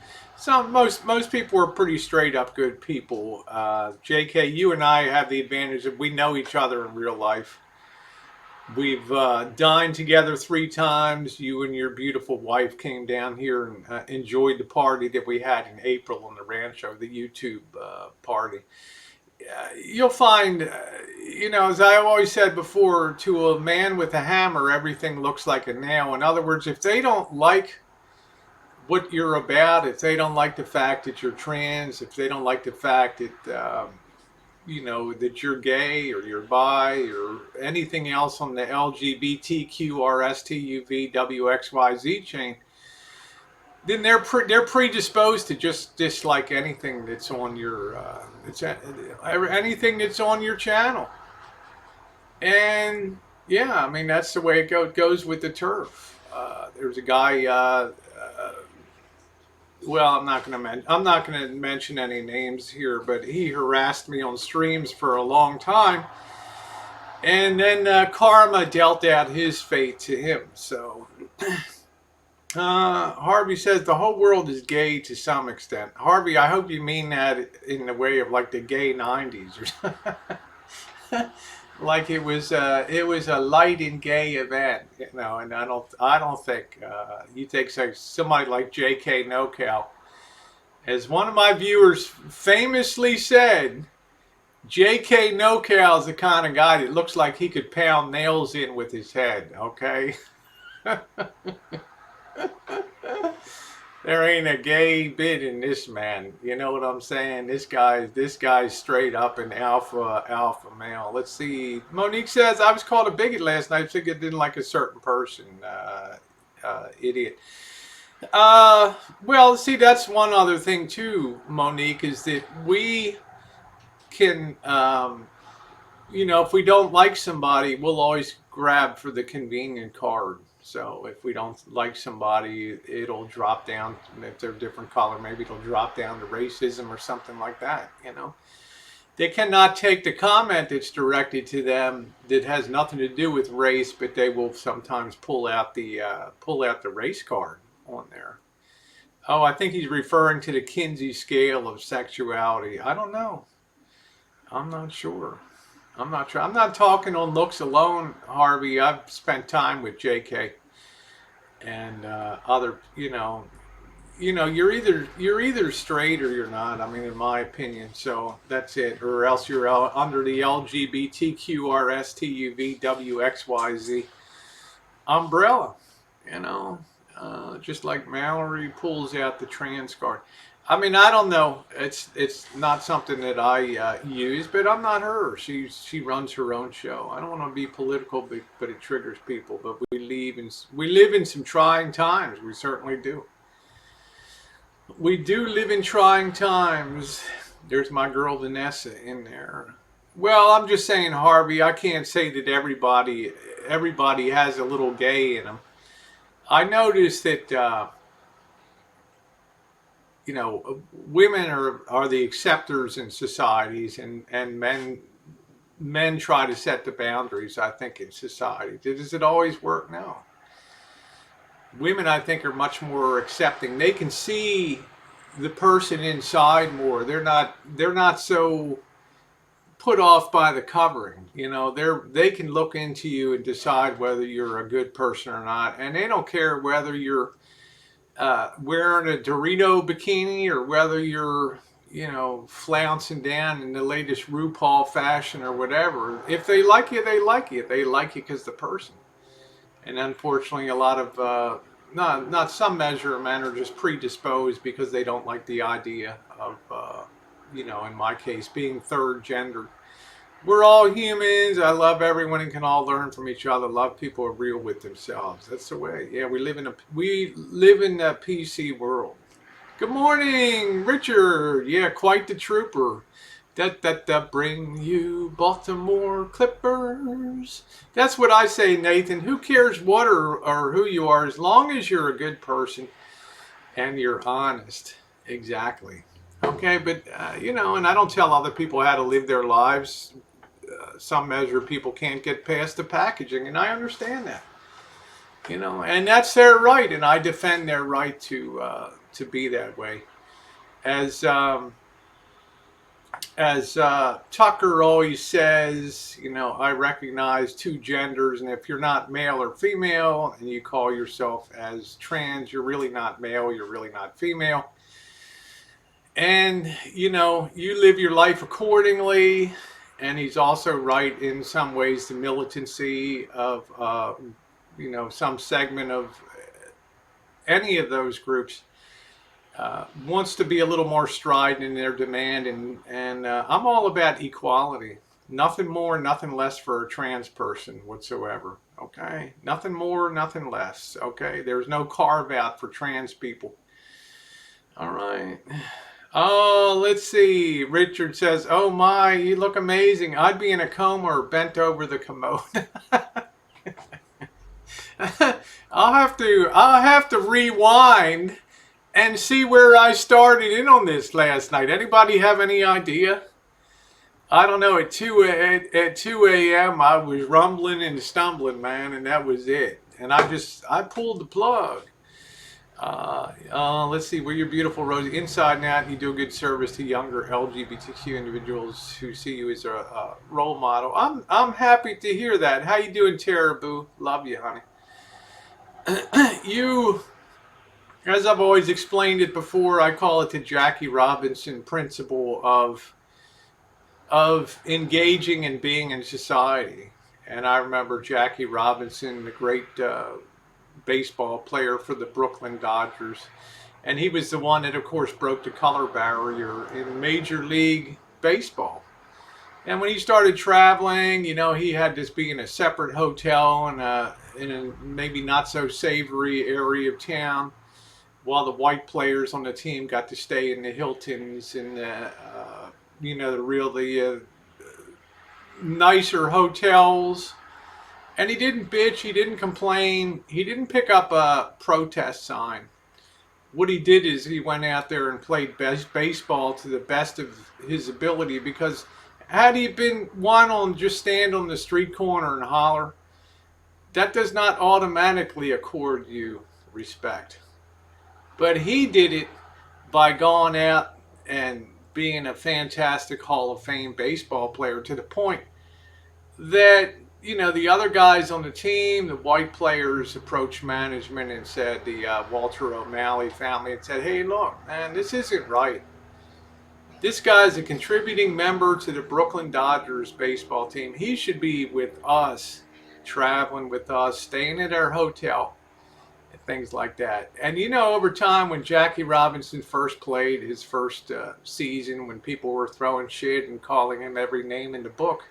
most people are pretty straight up good people. JK, you and I have the advantage that we know each other in real life. We've dined together 3 times. You and your beautiful wife came down here and enjoyed the party that we had in April on the Rancho, the YouTube party. You'll find, as I always said before, to a man with a hammer, everything looks like a nail. In other words, if they don't like what you're about, if they don't like the fact that you're trans, if they don't like the fact that, that you're gay or you're bi or anything else on the LGBTQRSTUVWXYZ chain, then they're predisposed to just dislike anything that's on your anything that's on your channel. And yeah, I mean that's the way it goes with the turf. There's a guy. Well, I'm not going to mention any names here, but he harassed me on streams for a long time, and then karma dealt out his fate to him. So. Harvey says the whole world is gay to some extent. Harvey, I hope you mean that in the way of like the gay 90s or something. Like it was a light and gay event, and I don't think you take somebody like J.K. NoCal, as one of my viewers famously said, J.K. NoCal is the kind of guy that looks like he could pound nails in with his head. Okay. There ain't a gay bit in this man. You know what I'm saying? This guy's straight up an alpha male. Let's see. Monique says I was called a bigot last night. I think I didn't like a certain person. Idiot. Well, see, that's one other thing too, Monique, is that we can, if we don't like somebody, we'll always grab for the convenient card. So if we don't like somebody, it'll drop down. If they're a different color, maybe it'll drop down to racism or something like that. They cannot take the comment that's directed to them that has nothing to do with race, but they will sometimes pull out the race card on there. Oh, I think he's referring to the Kinsey scale of sexuality. I don't know. I'm not sure. I'm not talking on looks alone, Harvey. I've spent time with JK and other. You're either straight or you're not. I mean, in my opinion. So that's it, or else you're under the LGBTQRSTUVWXYZ umbrella. Just like Mallory pulls out the trans card. I mean, I don't know. It's not something that I use, but I'm not her. She runs her own show. I don't want to be political, but it triggers people. But we live in some trying times. We certainly do. We do live in trying times. There's my girl Vanessa in there. Well, I'm just saying, Harvey. I can't say that everybody has a little gay in them. I noticed that. Women are the acceptors in societies, and men try to set the boundaries, I think, in society. Does it always work? No. Women, I think, are much more accepting. They can see the person inside more. They're not so put off by the covering. They can look into you and decide whether you're a good person or not, and they don't care whether you're wearing a Reno bikini or whether you're, flouncing down in the latest RuPaul fashion or whatever. If they like you, they like you. They like you because the person. And unfortunately, a lot of, not some measure of men are just predisposed because they don't like the idea of, in my case, being third gender. We're all humans. I love everyone and can all learn from each other. Love people who are real with themselves. That's the way. Yeah, we live in a PC world. Good morning, Richard. Yeah, quite the trooper. That bring you Baltimore Clippers. That's what I say, Nathan. Who cares what or who you are, as long as you're a good person and you're honest. Exactly. Okay, but and I don't tell other people how to live their lives. Some measure people can't get past the packaging, and I understand that. And that's their right, and I defend their right to be that way. As Tucker always says, I recognize two genders, and if you're not male or female, and you call yourself as trans, you're really not male, you're really not female. And, you live your life accordingly. And he's also right in some ways the militancy of, some segment of any of those groups wants to be a little more strident in their demand, and I'm all about equality. Nothing more, nothing less for a trans person whatsoever. Okay, nothing more, nothing less. Okay, there's no carve out for trans people. All right. Oh, let's see. Richard says, "Oh my, you look amazing. I'd be in a coma or bent over the commode." I'll have to rewind and see where I started in on this last night. Anybody have any idea? I don't know. At 2 a.m. I was rumbling and stumbling, man, and that was it. And I pulled the plug. Let's see. Well, you're beautiful, Rosie. Inside and out, you do a good service to younger LGBTQ individuals who see you as a role model. I'm happy to hear that. How you doing, Tara Boo? Love you, honey. You, as I've always explained it before, I call it the Jackie Robinson principle of engaging and being in society. And I remember Jackie Robinson, the great baseball player for the Brooklyn Dodgers. And he was the one that, of course, broke the color barrier in Major League Baseball. And when he started traveling, he had to be in a separate hotel in a maybe not so savory area of town, while the white players on the team got to stay in the Hiltons and the really nicer hotels. And he didn't bitch, he didn't complain, he didn't pick up a protest sign. What he did is he went out there and played baseball to the best of his ability, because had he been one on just stand on the street corner and holler, that does not automatically accord you respect. But he did it by going out and being a fantastic Hall of Fame baseball player, to the point that, the other guys on the team, the white players, approached management and said, the Walter O'Malley family, and said, "Hey, look, man, this isn't right. This guy's a contributing member to the Brooklyn Dodgers baseball team. He should be with us, traveling with us, staying at our hotel," and things like that. And over time, when Jackie Robinson first played his first season, when people were throwing shit and calling him every name in the book,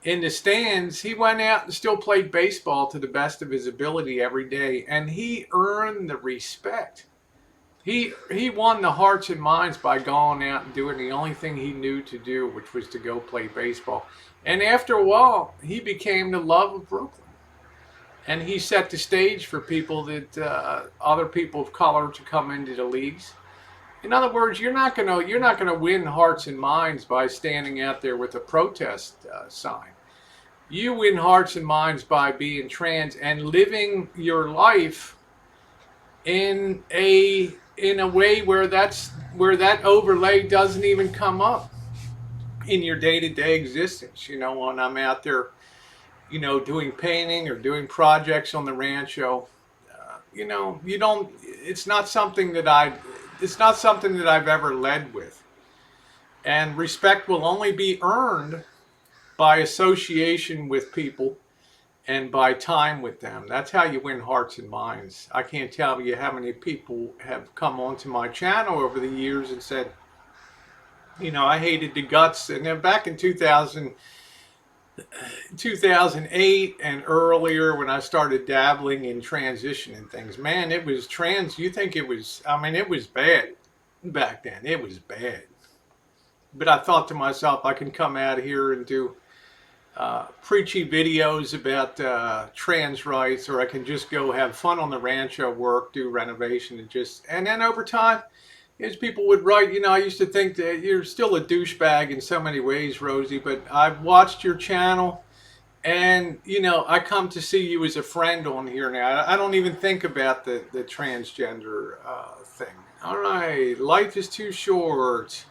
in the stands, he went out and still played baseball to the best of his ability every day, and he earned the respect. He won the hearts and minds by going out and doing the only thing he knew to do, which was to go play baseball. And after a while, he became the love of Brooklyn. And he set the stage for people that other people of color to come into the leagues. In other words, you're not gonna win hearts and minds by standing out there with a protest sign. You win hearts and minds by being trans and living your life in a way where that overlay doesn't even come up in your day-to-day existence. When I'm out there, doing painting or doing projects on the Rancho, it's not something that I've ever led with. And respect will only be earned by association with people and by time with them. That's how you win hearts and minds. I can't tell you how many people have come onto my channel over the years and said, I hated the guts. And then back in 2008 and earlier, when I started dabbling in transition and things, man, it was trans. You think it was, it was bad back then. It was bad. But I thought to myself, I can come out here and do preachy videos about trans rights, or I can just go have fun on the Rancho, work, do renovation, and then over time, as people would write, I used to think that you're still a douchebag in so many ways, Rosie, but I've watched your channel, and I come to see you as a friend on here now. I don't even think about the transgender thing. All right, life is too short.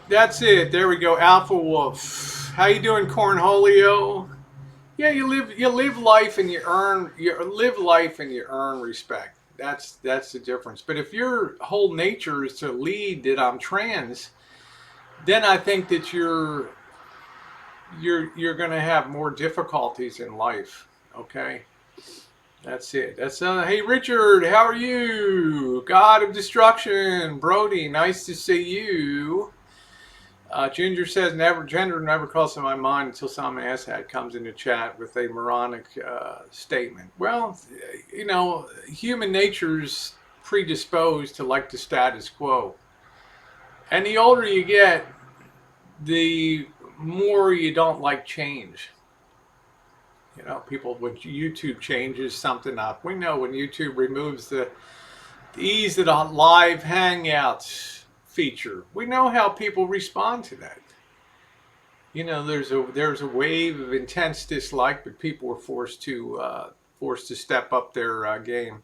That's it. There we go. Alpha Wolf. How you doing, Cornholio? Yeah, you live life and you earn respect. That's the difference. But if your whole nature is to lead that I'm trans, then I think that you're going to have more difficulties in life. Okay? That's it. That's hey Richard, how are you? God of Destruction, Brody, nice to see you. Ginger says gender never crosses my mind until some asshat comes into chat with a moronic statement. Well, human nature's predisposed to like the status quo, and the older you get, the more you don't like change. People, when YouTube changes something up, we know when YouTube removes the ease of the live hangouts feature, we know how people respond to that. There's a wave of intense dislike, but people were forced to step up their game.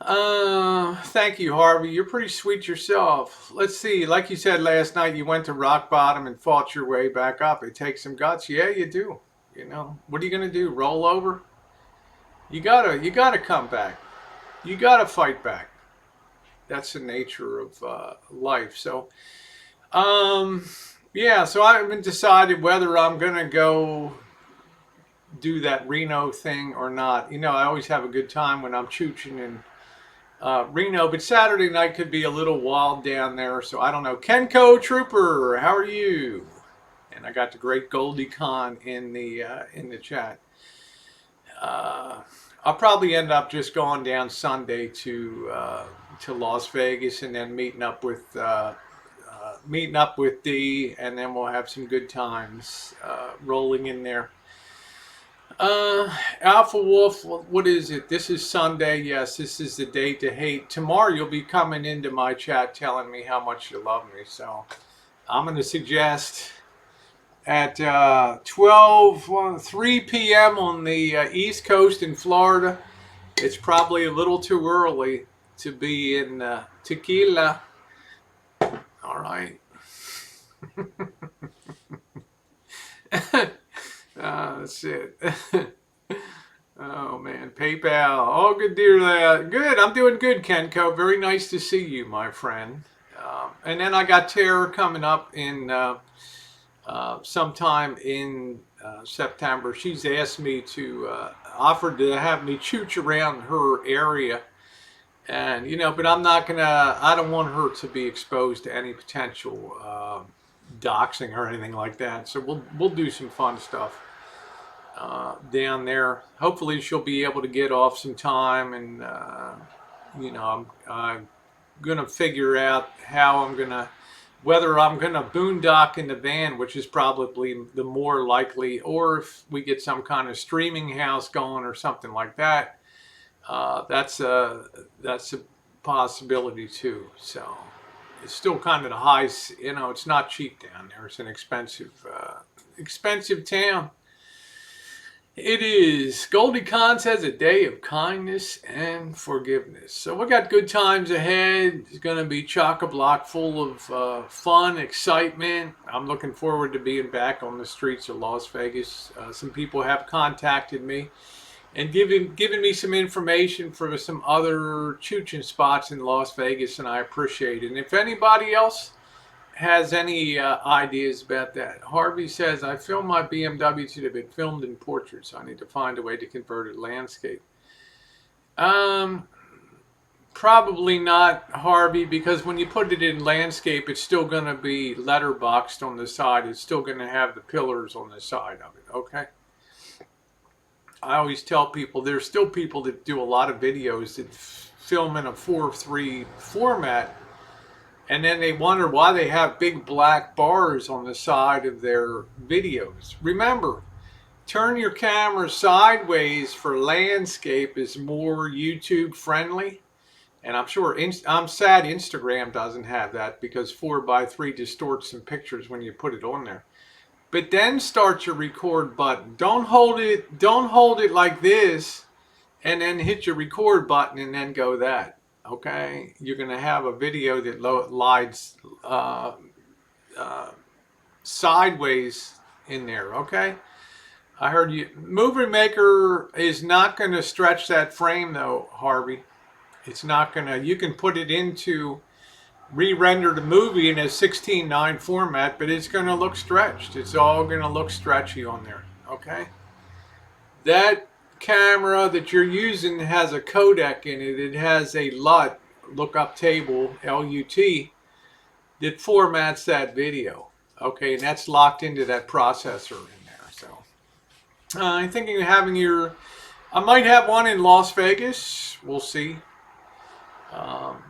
Thank you, Harvey. You're pretty sweet yourself. Let's see. Like you said last night, you went to rock bottom and fought your way back up. It takes some guts. Yeah, you do. What are you gonna do? Roll over? You gotta come back. You gotta fight back. That's the nature of life. So, yeah. So I haven't decided whether I'm gonna go do that Reno thing or not. I always have a good time when I'm chooching in Reno, but Saturday night could be a little wild down there. So I don't know. Kenko Trooper, how are you? And I got the great Goldie Con in the chat. I'll probably end up just going down Sunday to Las Vegas and then meeting up with Dee, and then we'll have some good times rolling in there. Alpha Wolf, what is it? This is Sunday. Yes, this is the day to hate. Tomorrow you'll be coming into my chat telling me how much you love me. So I'm going to suggest at 3 p.m. on the East Coast in Florida. It's probably a little too early to be in tequila. All right. That's it. Oh, man. PayPal. Oh, good dear lad. Good. I'm doing good, Kenko. Very nice to see you, my friend. And then I got Tara coming up in sometime in September. She's asked me to offered to have me chooch around her area, and but I'm not gonna. I don't want her to be exposed to any potential doxing or anything like that. So we'll do some fun stuff down there. Hopefully she'll be able to get off some time, and I'm gonna figure out how whether I'm going to boondock in the van, which is probably the more likely, or if we get some kind of streaming house going or something like that, that's a possibility too. So it's still kind of the highs, it's not cheap down there. It's an expensive town. It is. Goldie Con says a day of kindness and forgiveness. So we got good times ahead. It's going to be chock-a-block full of fun, excitement. I'm looking forward to being back on the streets of Las Vegas. Some people have contacted me and given me some information for some other chooching spots in Las Vegas, and I appreciate it. And if anybody else has any ideas about that. Harvey says, I filmed my BMW to have been filmed in portrait, so I need to find a way to convert it landscape. Probably not, Harvey, because when you put it in landscape, it's still going to be letterboxed on the side. It's still going to have the pillars on the side of it, okay? I always tell people, there's still people that do a lot of videos that film in a 4:3 format, And then they wonder why they have big black bars on the side of their videos. Remember, turn your camera sideways for landscape is more YouTube friendly. And I'm sure, I'm sad Instagram doesn't have that because 4:3 distorts some pictures when you put it on there. But then start your record button. Don't hold it like this and then hit your record button and then go that. Okay, you're going to have a video that lies sideways in there. Okay, I heard you. Movie Maker is not going to stretch that frame though, Harvey. It's not going to. You can put it into re-render the movie in a 16:9 format, but it's going to look stretched. It's all going to look stretchy on there. Okay, that camera that you're using has a codec in it. It has a LUT, lookup table, LUT, that formats that video. Okay, and that's locked into that processor in there. So I'm thinking of having I might have one in Las Vegas. We'll see.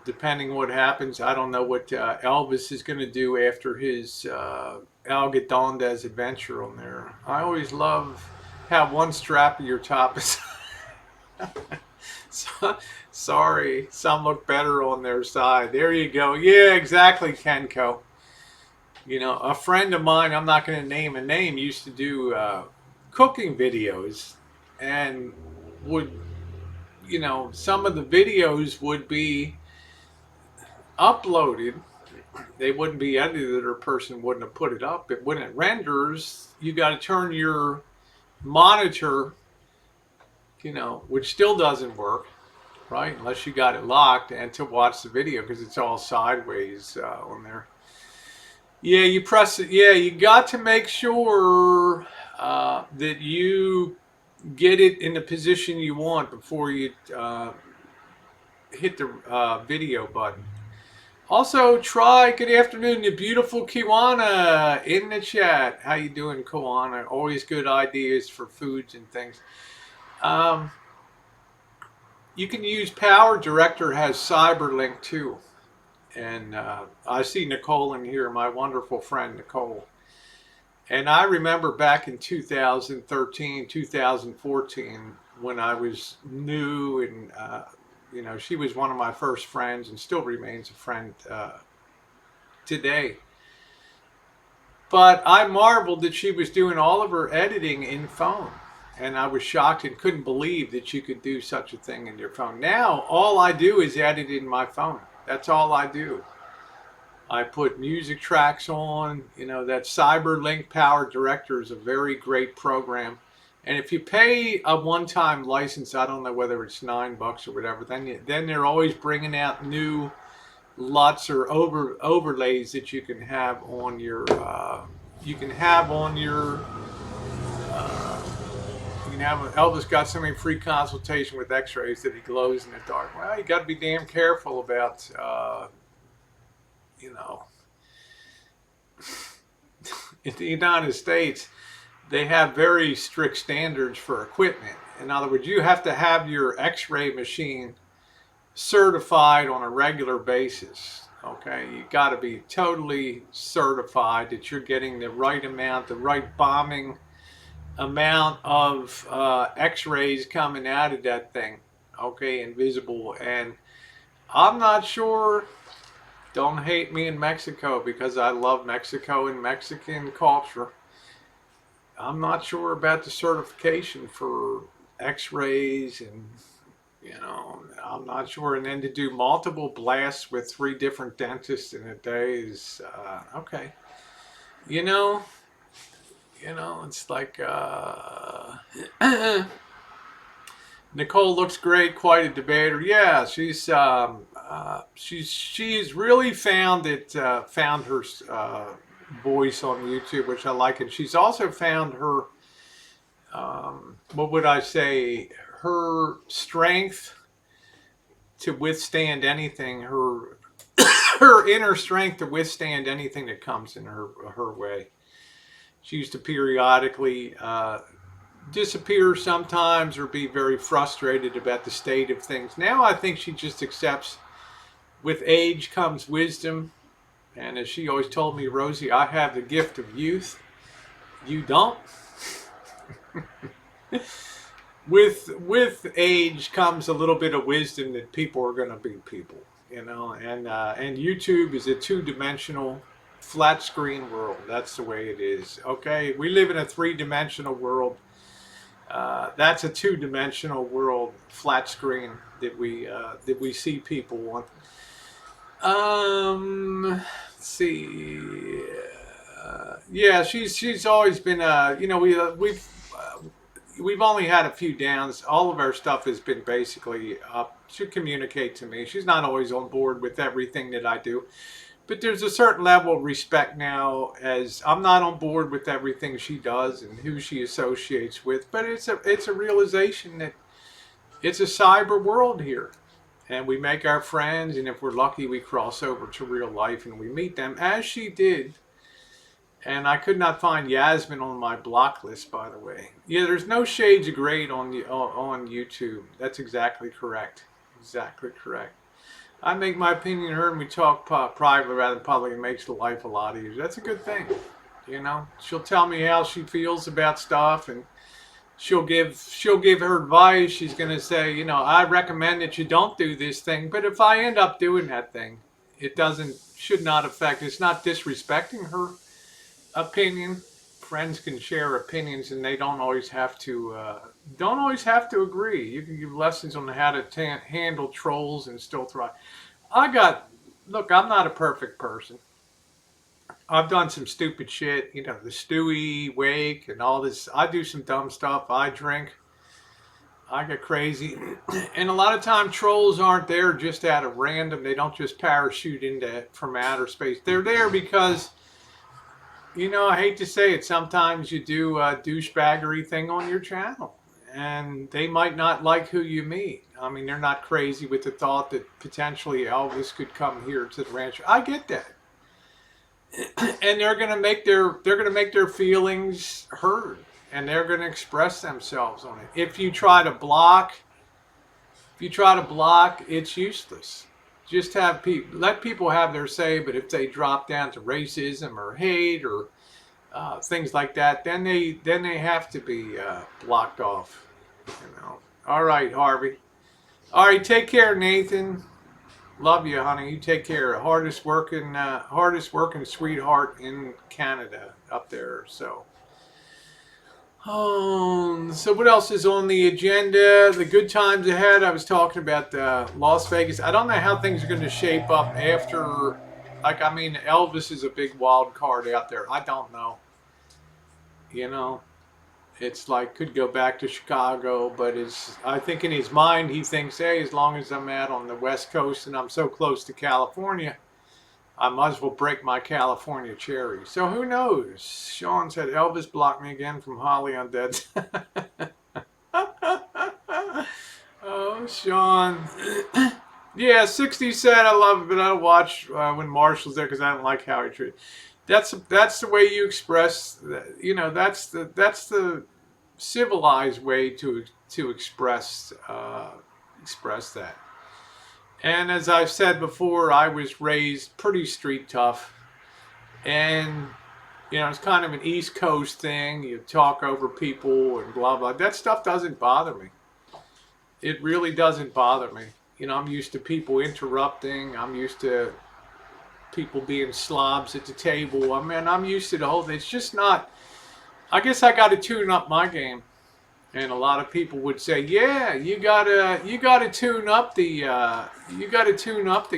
Depending what happens. I don't know what Elvis is going to do after his Algadonda's adventure on there. I always love have one strap of your top is sorry, some look better on their side. There you go. Yeah, exactly, Kenko. You know, a friend of mine, I'm not going to name a name, used to do cooking videos and would, you know, some of the videos would be uploaded. They wouldn't be edited or a person wouldn't have put it up. But when it renders, you got to turn your monitor, you know, which still doesn't work, right? Unless you got it locked and to watch the video because it's all sideways on there. Yeah, you press it. Yeah, you got to make sure that you get it in the position you want before you hit the video button. Also, good afternoon, the beautiful Kiwana in the chat. How you doing, Kiwana? Always good ideas for foods and things. You can use Power Director has CyberLink too. And I see Nicole in here, my wonderful friend Nicole. And I remember back in 2013, 2014, when I was new and you know, she was one of my first friends and still remains a friend today. But I marveled that she was doing all of her editing in phone. And I was shocked and couldn't believe that you could do such a thing in your phone. Now, all I do is edit in my phone. That's all I do. I put music tracks on. You know, that CyberLink Power Director is a very great program. And if you pay a one-time license, I don't know whether it's $9 or whatever, then they're always bringing out new LUTs or overlays that you can have on your Elvis got so many free consultation with X-rays that he glows in the dark. Well, you got to be damn careful about you know, in the United States, they have very strict standards for equipment. In other words, you have to have your X-ray machine certified on a regular basis. Okay, you got to be totally certified that you're getting the right amount, the right bombing amount of X-rays coming out of that thing. Okay, invisible. And I'm not sure. Don't hate me in Mexico because I love Mexico and Mexican culture. I'm not sure about the certification for X-rays and, you know, I'm not sure. And then to do multiple blasts with 3 different dentists in a day is, okay. You know, it's like, Nicole looks great, quite a debater. Yeah, she's really found her voice on YouTube, which I like, and she's also found her what would I say, her strength to withstand anything, her her inner strength to withstand anything that comes in her way. She used to periodically disappear sometimes or be very frustrated about the state of things. Now I think she just accepts with age comes wisdom, And as she always told me, Rosie, I have the gift of youth. You don't. With age comes a little bit of wisdom that people are going to be people, you know. And YouTube is a two-dimensional, flat screen world. That's the way it is. Okay, we live in a three-dimensional world. That's a two-dimensional world, flat screen that we see people on. Let's see. Yeah, she's always been. You know, we've only had a few downs. All of our stuff has been basically up. She communicate to me. She's not always on board with everything that I do, but there's a certain level of respect now, as I'm not on board with everything she does and who she associates with. But it's a realization that it's a cyber world here, and we make our friends, and if we're lucky, we cross over to real life and we meet them, as she did. And I could not find Yasmin on my block list, by the way. Yeah, there's no shades of gray on YouTube. That's exactly correct. Exactly correct. I make my opinion heard, and we talk privately rather than public. It makes the life a lot easier. That's a good thing. You know, she'll tell me how she feels about stuff, and she'll give her advice. She's gonna say, you know, I recommend that you don't do this thing. But if I end up doing that thing, it should not affect. It's not disrespecting her opinion. Friends can share opinions, and they don't always have to agree. You can give lessons on how to handle trolls and still thrive. Look, I'm not a perfect person. I've done some stupid shit, you know, the Stewie wake and all this. I do some dumb stuff. I drink. I get crazy. And a lot of time trolls aren't there just out of random. They don't just parachute from outer space. They're there because, you know, I hate to say it, sometimes you do a douchebaggery thing on your channel, and they might not like who you meet. I mean, they're not crazy with the thought that potentially Elvis could come here to the Rancho. I get that. And they're gonna make their feelings heard, and they're gonna express themselves on it. If you try to block, it's useless. Just let people have their say. But if they drop down to racism or hate or things like that, then they have to be blocked off. You know. All right, Harvey. All right, take care, Nathan. Love you, honey. You take care. Hardest working sweetheart in Canada up there. So what else is on the agenda? The good times ahead. I was talking about Las Vegas. I don't know how things are going to shape up after. Like, I mean, Elvis is a big wild card out there. I don't know. You know, it's like could go back to Chicago, but I think in his mind he thinks, hey, as long as I'm out on the West Coast and I'm so close to California, I might as well break my California cherry. So who knows? Sean said Elvis blocked me again from Holly on Dead. Oh, Sean. Yeah, 60 said I love it, but I don't watch when Marshall's there because I don't like how he treated. That's the way you express. You know, that's the civilized way to express that. And as I've said before, I was raised pretty street tough, and you know, it's kind of an East Coast thing. You talk over people and blah blah. That stuff doesn't bother me. It really doesn't bother me. You know, I'm used to people interrupting. I'm used to people being slobs at the table. I mean, I'm used to the whole thing. It's just not. I guess I got to tune up my game. And a lot of people would say, "Yeah, you gotta tune up the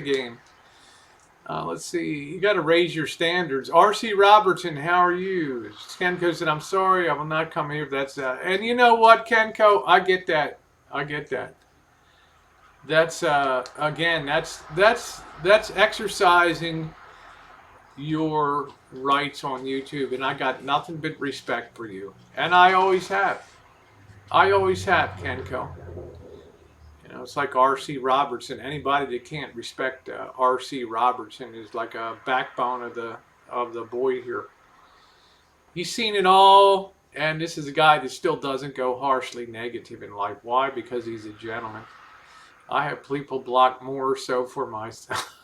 game." Let's see, you got to raise your standards. R.C. Robertson, how are you? Kenko said, "I'm sorry, I will not come here." That's and you know what, Kenko, I get that. That's again, that's exercising your rights on YouTube, and I got nothing but respect for you, and I always have. Kenko. You know, it's like R.C. Robertson. Anybody that can't respect R.C. Robertson is like a backbone of the boy here. He's seen it all, and this is a guy that still doesn't go harshly negative in life. Why? Because he's a gentleman. I have people block more so for myself.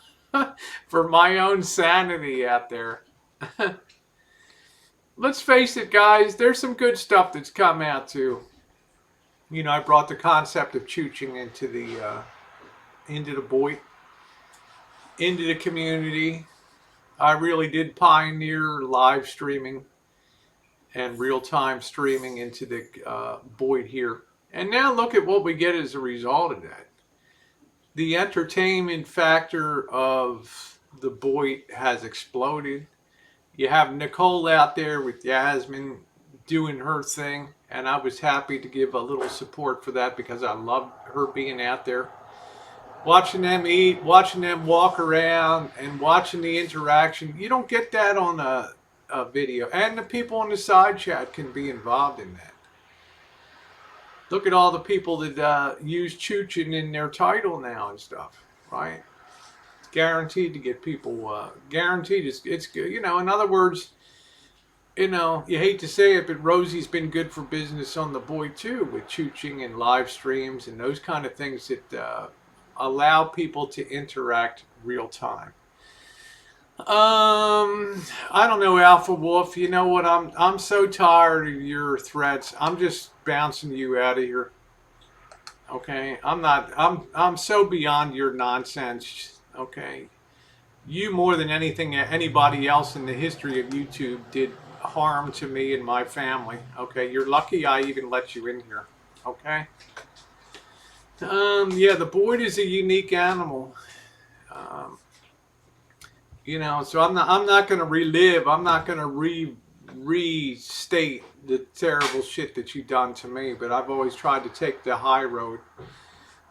for my own sanity out there. Let's face it, guys, there's some good stuff that's come out too. I brought the concept of chooching into the boy, into the community. I really did pioneer live streaming and real-time streaming into the Boyd here. And now look at what we get as a result of that. The entertainment factor of the Boyd has exploded. You have Nicole out there with Yasmin doing her thing, and I was happy to give a little support for that because I loved her being out there. Watching them eat, watching them walk around, and watching the interaction. You don't get that on a video. And the people in the side chat can be involved in that. Look at all the people that use chooching in their title now and stuff, right? It's guaranteed to get people, guaranteed. It's good. In other words, you hate to say it, but Rosie's been good for business on the Boy too, with chooching and live streams and those kind of things that allow people to interact real time. I don't know, Alpha Wolf. You know what? I'm so tired of your threats. I'm just bouncing you out of here. Okay? I'm so beyond your nonsense. Okay? You more than anybody else in the history of YouTube did harm to me and my family. Okay? You're lucky I even let you in here. Okay? Yeah, the Boyd is a unique animal. So I'm not going to relive. I'm not going to restate the terrible shit that you've done to me. But I've always tried to take the high road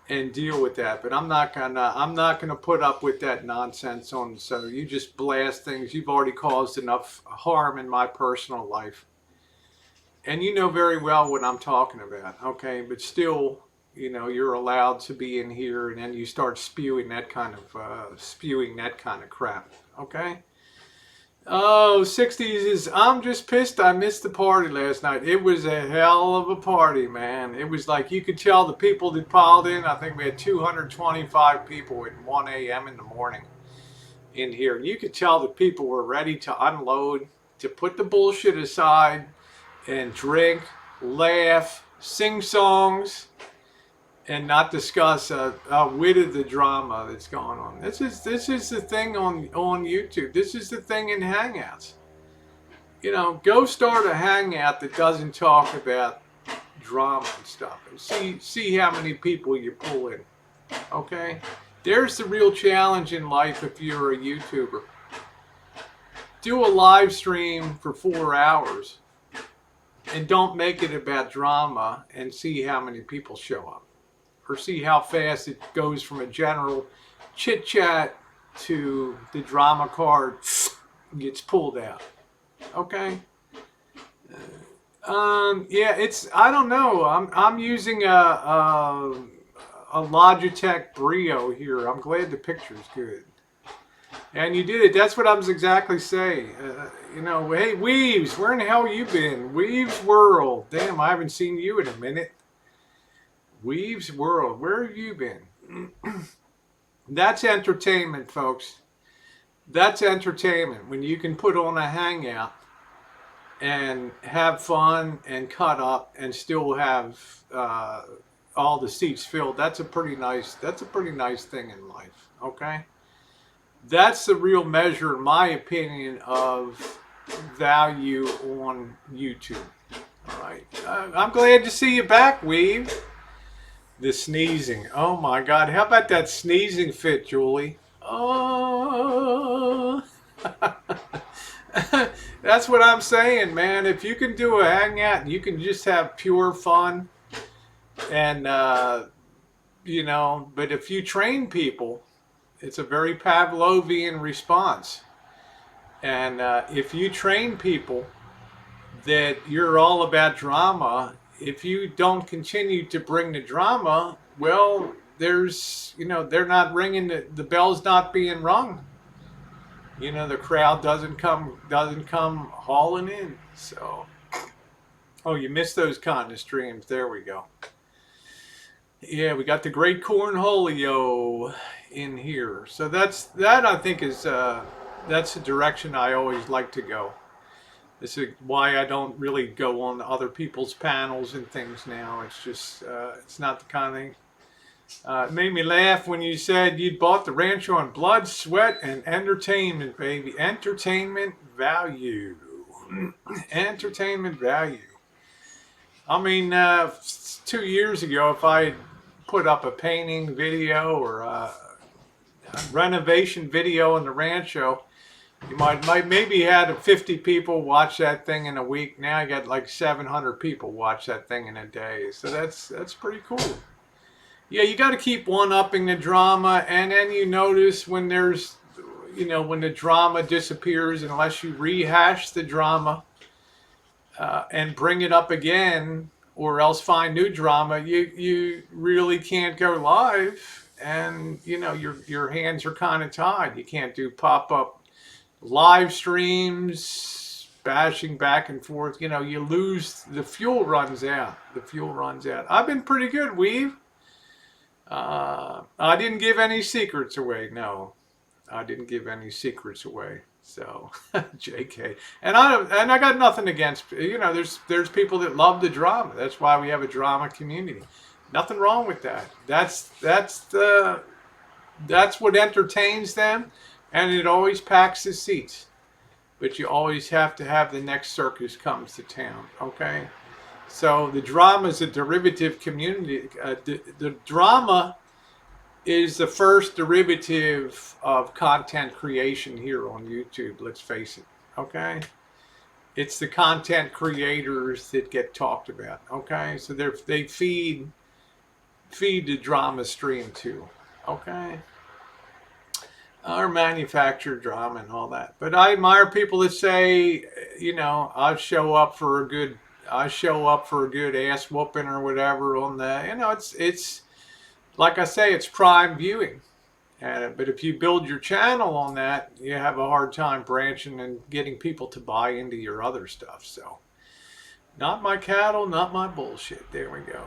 and deal with that. But I'm not gonna put up with that nonsense on. So you just blast things. You've already caused enough harm in my personal life, and you know very well what I'm talking about. Okay, but still. You're allowed to be in here, and then you start spewing that kind of crap. Okay. Oh, 60s is. I'm just pissed. I missed the party last night. It was a hell of a party, man. It was like you could tell the people that piled in. I think we had 225 people at 1 a.m. in the morning in here, and you could tell the people were ready to unload, to put the bullshit aside, and drink, laugh, sing songs. And not discuss a whit of the drama that's going on. This is the thing on YouTube. This is the thing in Hangouts. Go start a Hangout that doesn't talk about drama and stuff, and see how many people you pull in. Okay, there's the real challenge in life if you're a YouTuber. Do a live stream for 4 hours, and don't make it about drama, and see how many people show up. Or see how fast it goes from a general chit chat to the drama card gets pulled out. Okay. Yeah, it's. I don't know. I'm using a Logitech Brio here. I'm glad the picture's good. And you did it. That's what I was exactly saying. Hey Weaves, where in the hell you been? Weaves World. Damn, I haven't seen you in a minute. Weaves World, where have you been? That's entertainment, folks. That's entertainment. When you can put on a Hangout and have fun and cut up and still have all the seats filled. That's a pretty nice thing in life. Okay, that's the real measure, in my opinion, of value on YouTube. All right, I'm glad to see you back, Weave. The sneezing. Oh my God. How about that sneezing fit, Julie? Oh. That's what I'm saying, man. If you can do a Hangout and you can just have pure fun and, but if you train people, it's a very Pavlovian response. And if you train people that you're all about drama, if you don't continue to bring the drama, well, there's, they're not ringing, the bell's not being rung. The crowd doesn't come hauling in. So, oh, you missed those kind of streams. There we go. Yeah, we got the great cornholio. in here. So that I think is that's the direction I always like to go. This is why I don't really go on other people's panels and things now. It's just it's not the kind of thing. It made me laugh when you said you'd bought the Rancho on blood, sweat, and entertainment, baby. Entertainment value. Entertainment value. I mean, 2 years ago, if I put up a painting video or a renovation video in the Rancho, you might maybe had 50 people watch that thing in a week. Now you got like 700 people watch that thing in a day. So that's pretty cool. Yeah, you got to keep one-upping the drama, and then you notice when there's, when the drama disappears, unless you rehash the drama and bring it up again, or else find new drama, you really can't go live, and your hands are kind of tied. You can't do pop-up live streams, bashing back and forth. You lose, the fuel runs out. I've been pretty good, Weave. I didn't give any secrets away. No, I didn't give any secrets away. So, JK. And I got nothing against, there's people that love the drama. That's why we have a drama community. Nothing wrong with that. That's what entertains them, and it always packs the seats. But you always have to have the next circus comes to town, okay? So the drama is a derivative community. The drama is the first derivative of content creation here on YouTube. Let's face it. Okay, it's the content creators that get talked about. Okay, so they feed the drama stream too. Okay, or manufacture drama and all that. But I admire people that say, I show up for a good ass whooping or whatever on the, it's like I say, it's prime viewing. But if you build your channel on that, you have a hard time branching and getting people to buy into your other stuff. So, not my cattle, not my bullshit. There we go.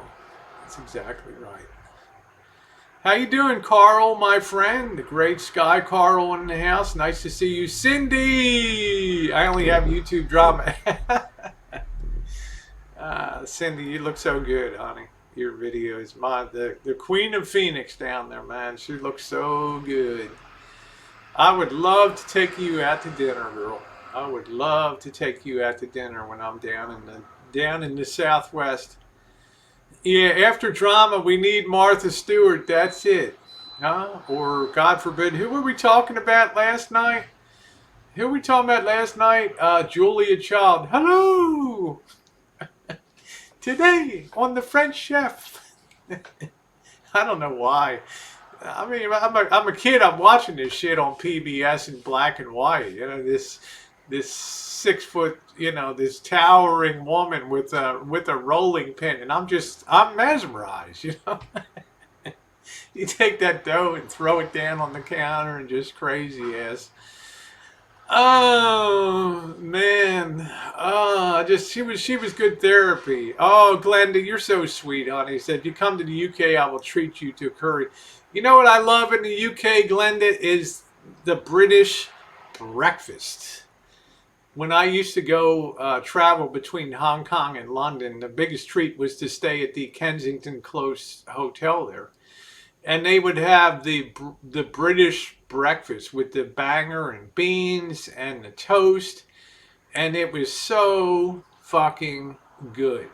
That's exactly right. How you doing, Carl, my friend? The great Sky Carl in the house. Nice to see you. Cindy! I only have YouTube drama. Cindy, you look so good, honey. Your video is the Queen of Phoenix down there, man. She looks so good. I would love to take you out to dinner, girl. I would love to take you out to dinner when I'm down in the Southwest. Yeah, after drama, we need Martha Stewart. That's it, huh? Or God forbid, who were we talking about last night? Julia Child. Hello. Today on the French Chef. I don't know why. I mean, I'm a kid. I'm watching this shit on PBS in black and white. This 6 foot, this towering woman with a rolling pin, and I'm mesmerized. You take that dough and throw it down on the counter and just crazy ass. Oh man, she was good therapy. Oh, Glenda, you're so sweet, honey. He said, if you come to the UK, I will treat you to curry. You know what I love in the UK, Glenda, is the British breakfast. When I used to go travel between Hong Kong and London, the biggest treat was to stay at the Kensington Close Hotel there. And they would have the British breakfast with the banger and beans and the toast. And it was so fucking good.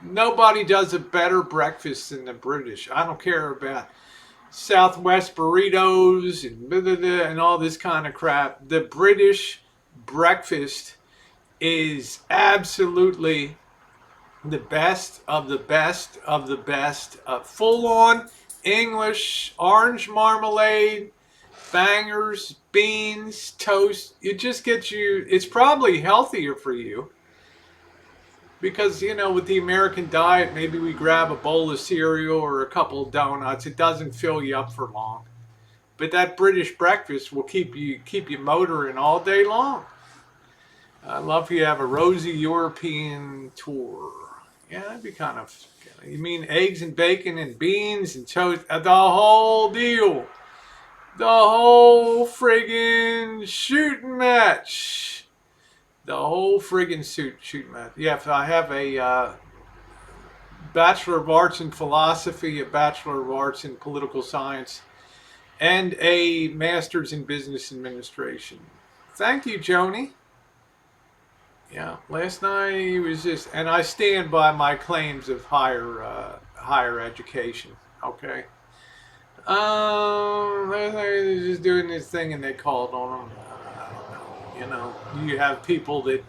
Nobody does a better breakfast than the British. I don't care about Southwest burritos and blah, blah, blah, and all this kind of crap. The British breakfast is absolutely the best of the best of the best. Full on English, orange marmalade, bangers, beans, toast. It just gets you, it's probably healthier for you. Because, with the American diet, maybe we grab a bowl of cereal or a couple of donuts. It doesn't fill you up for long. But that British breakfast will keep you motoring all day long. I love you have a Rosie European tour. Yeah, that'd be kind of, you mean eggs and bacon and beans and toast, the whole deal. The whole friggin' shooting match. The whole friggin' shooting match. Yeah, I have a Bachelor of Arts in Philosophy, a Bachelor of Arts in Political Science, and a Master's in Business Administration. Thank you, Joni. Yeah, last night was just, and I stand by my claims of higher education. Okay. Last night they was just doing this thing, and they called on them. I don't know. You have people that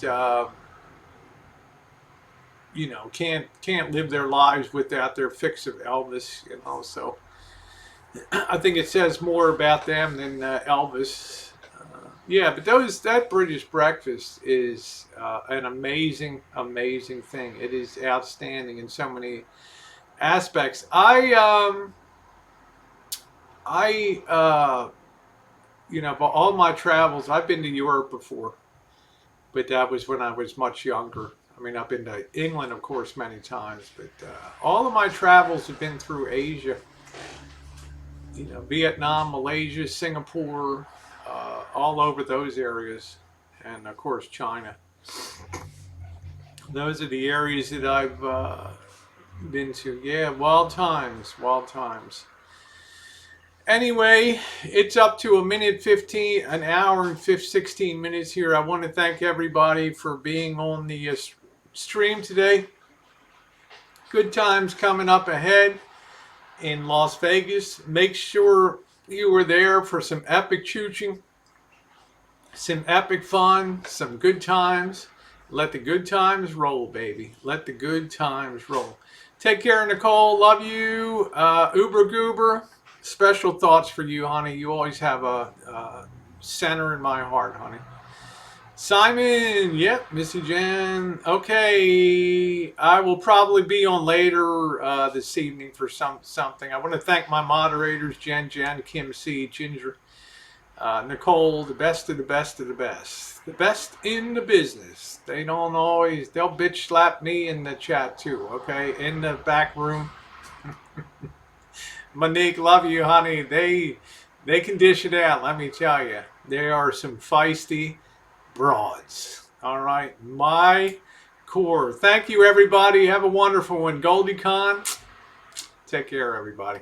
can't live their lives without their fix of Elvis. So I think it says more about them than Elvis. Yeah, but that British breakfast is an amazing, amazing thing. It is outstanding in so many aspects. But all my travels, I've been to Europe before, but that was when I was much younger. I mean, I've been to England, of course, many times, but all of my travels have been through Asia. Vietnam, Malaysia, Singapore, all over those areas, and of course China. Those are the areas that I've been to. Yeah, wild times, wild times. Anyway, it's up to an hour and 16 minutes here. I want to thank everybody for being on the stream today. Good times coming up ahead in Las Vegas. Make sure you were there for some epic chooching, some epic fun, some good times. Let the good times roll, baby. Let the good times roll. Take care, Nicole. Love you. Uber Goober. Special thoughts for you, honey. You always have a center in my heart, honey. Simon, yep, Missy Jenn. Okay, I will probably be on later this evening for something. I want to thank my moderators, Jen, Kim C, Ginger, Nicole, the best of the best of the best. The best in the business. They'll bitch slap me in the chat too, okay? In the back room. Monique, love you, honey. They can dish it out, let me tell you. They are some feisty broads. All right, my core. Thank you, everybody. Have a wonderful one. GoldieCon. Take care, everybody.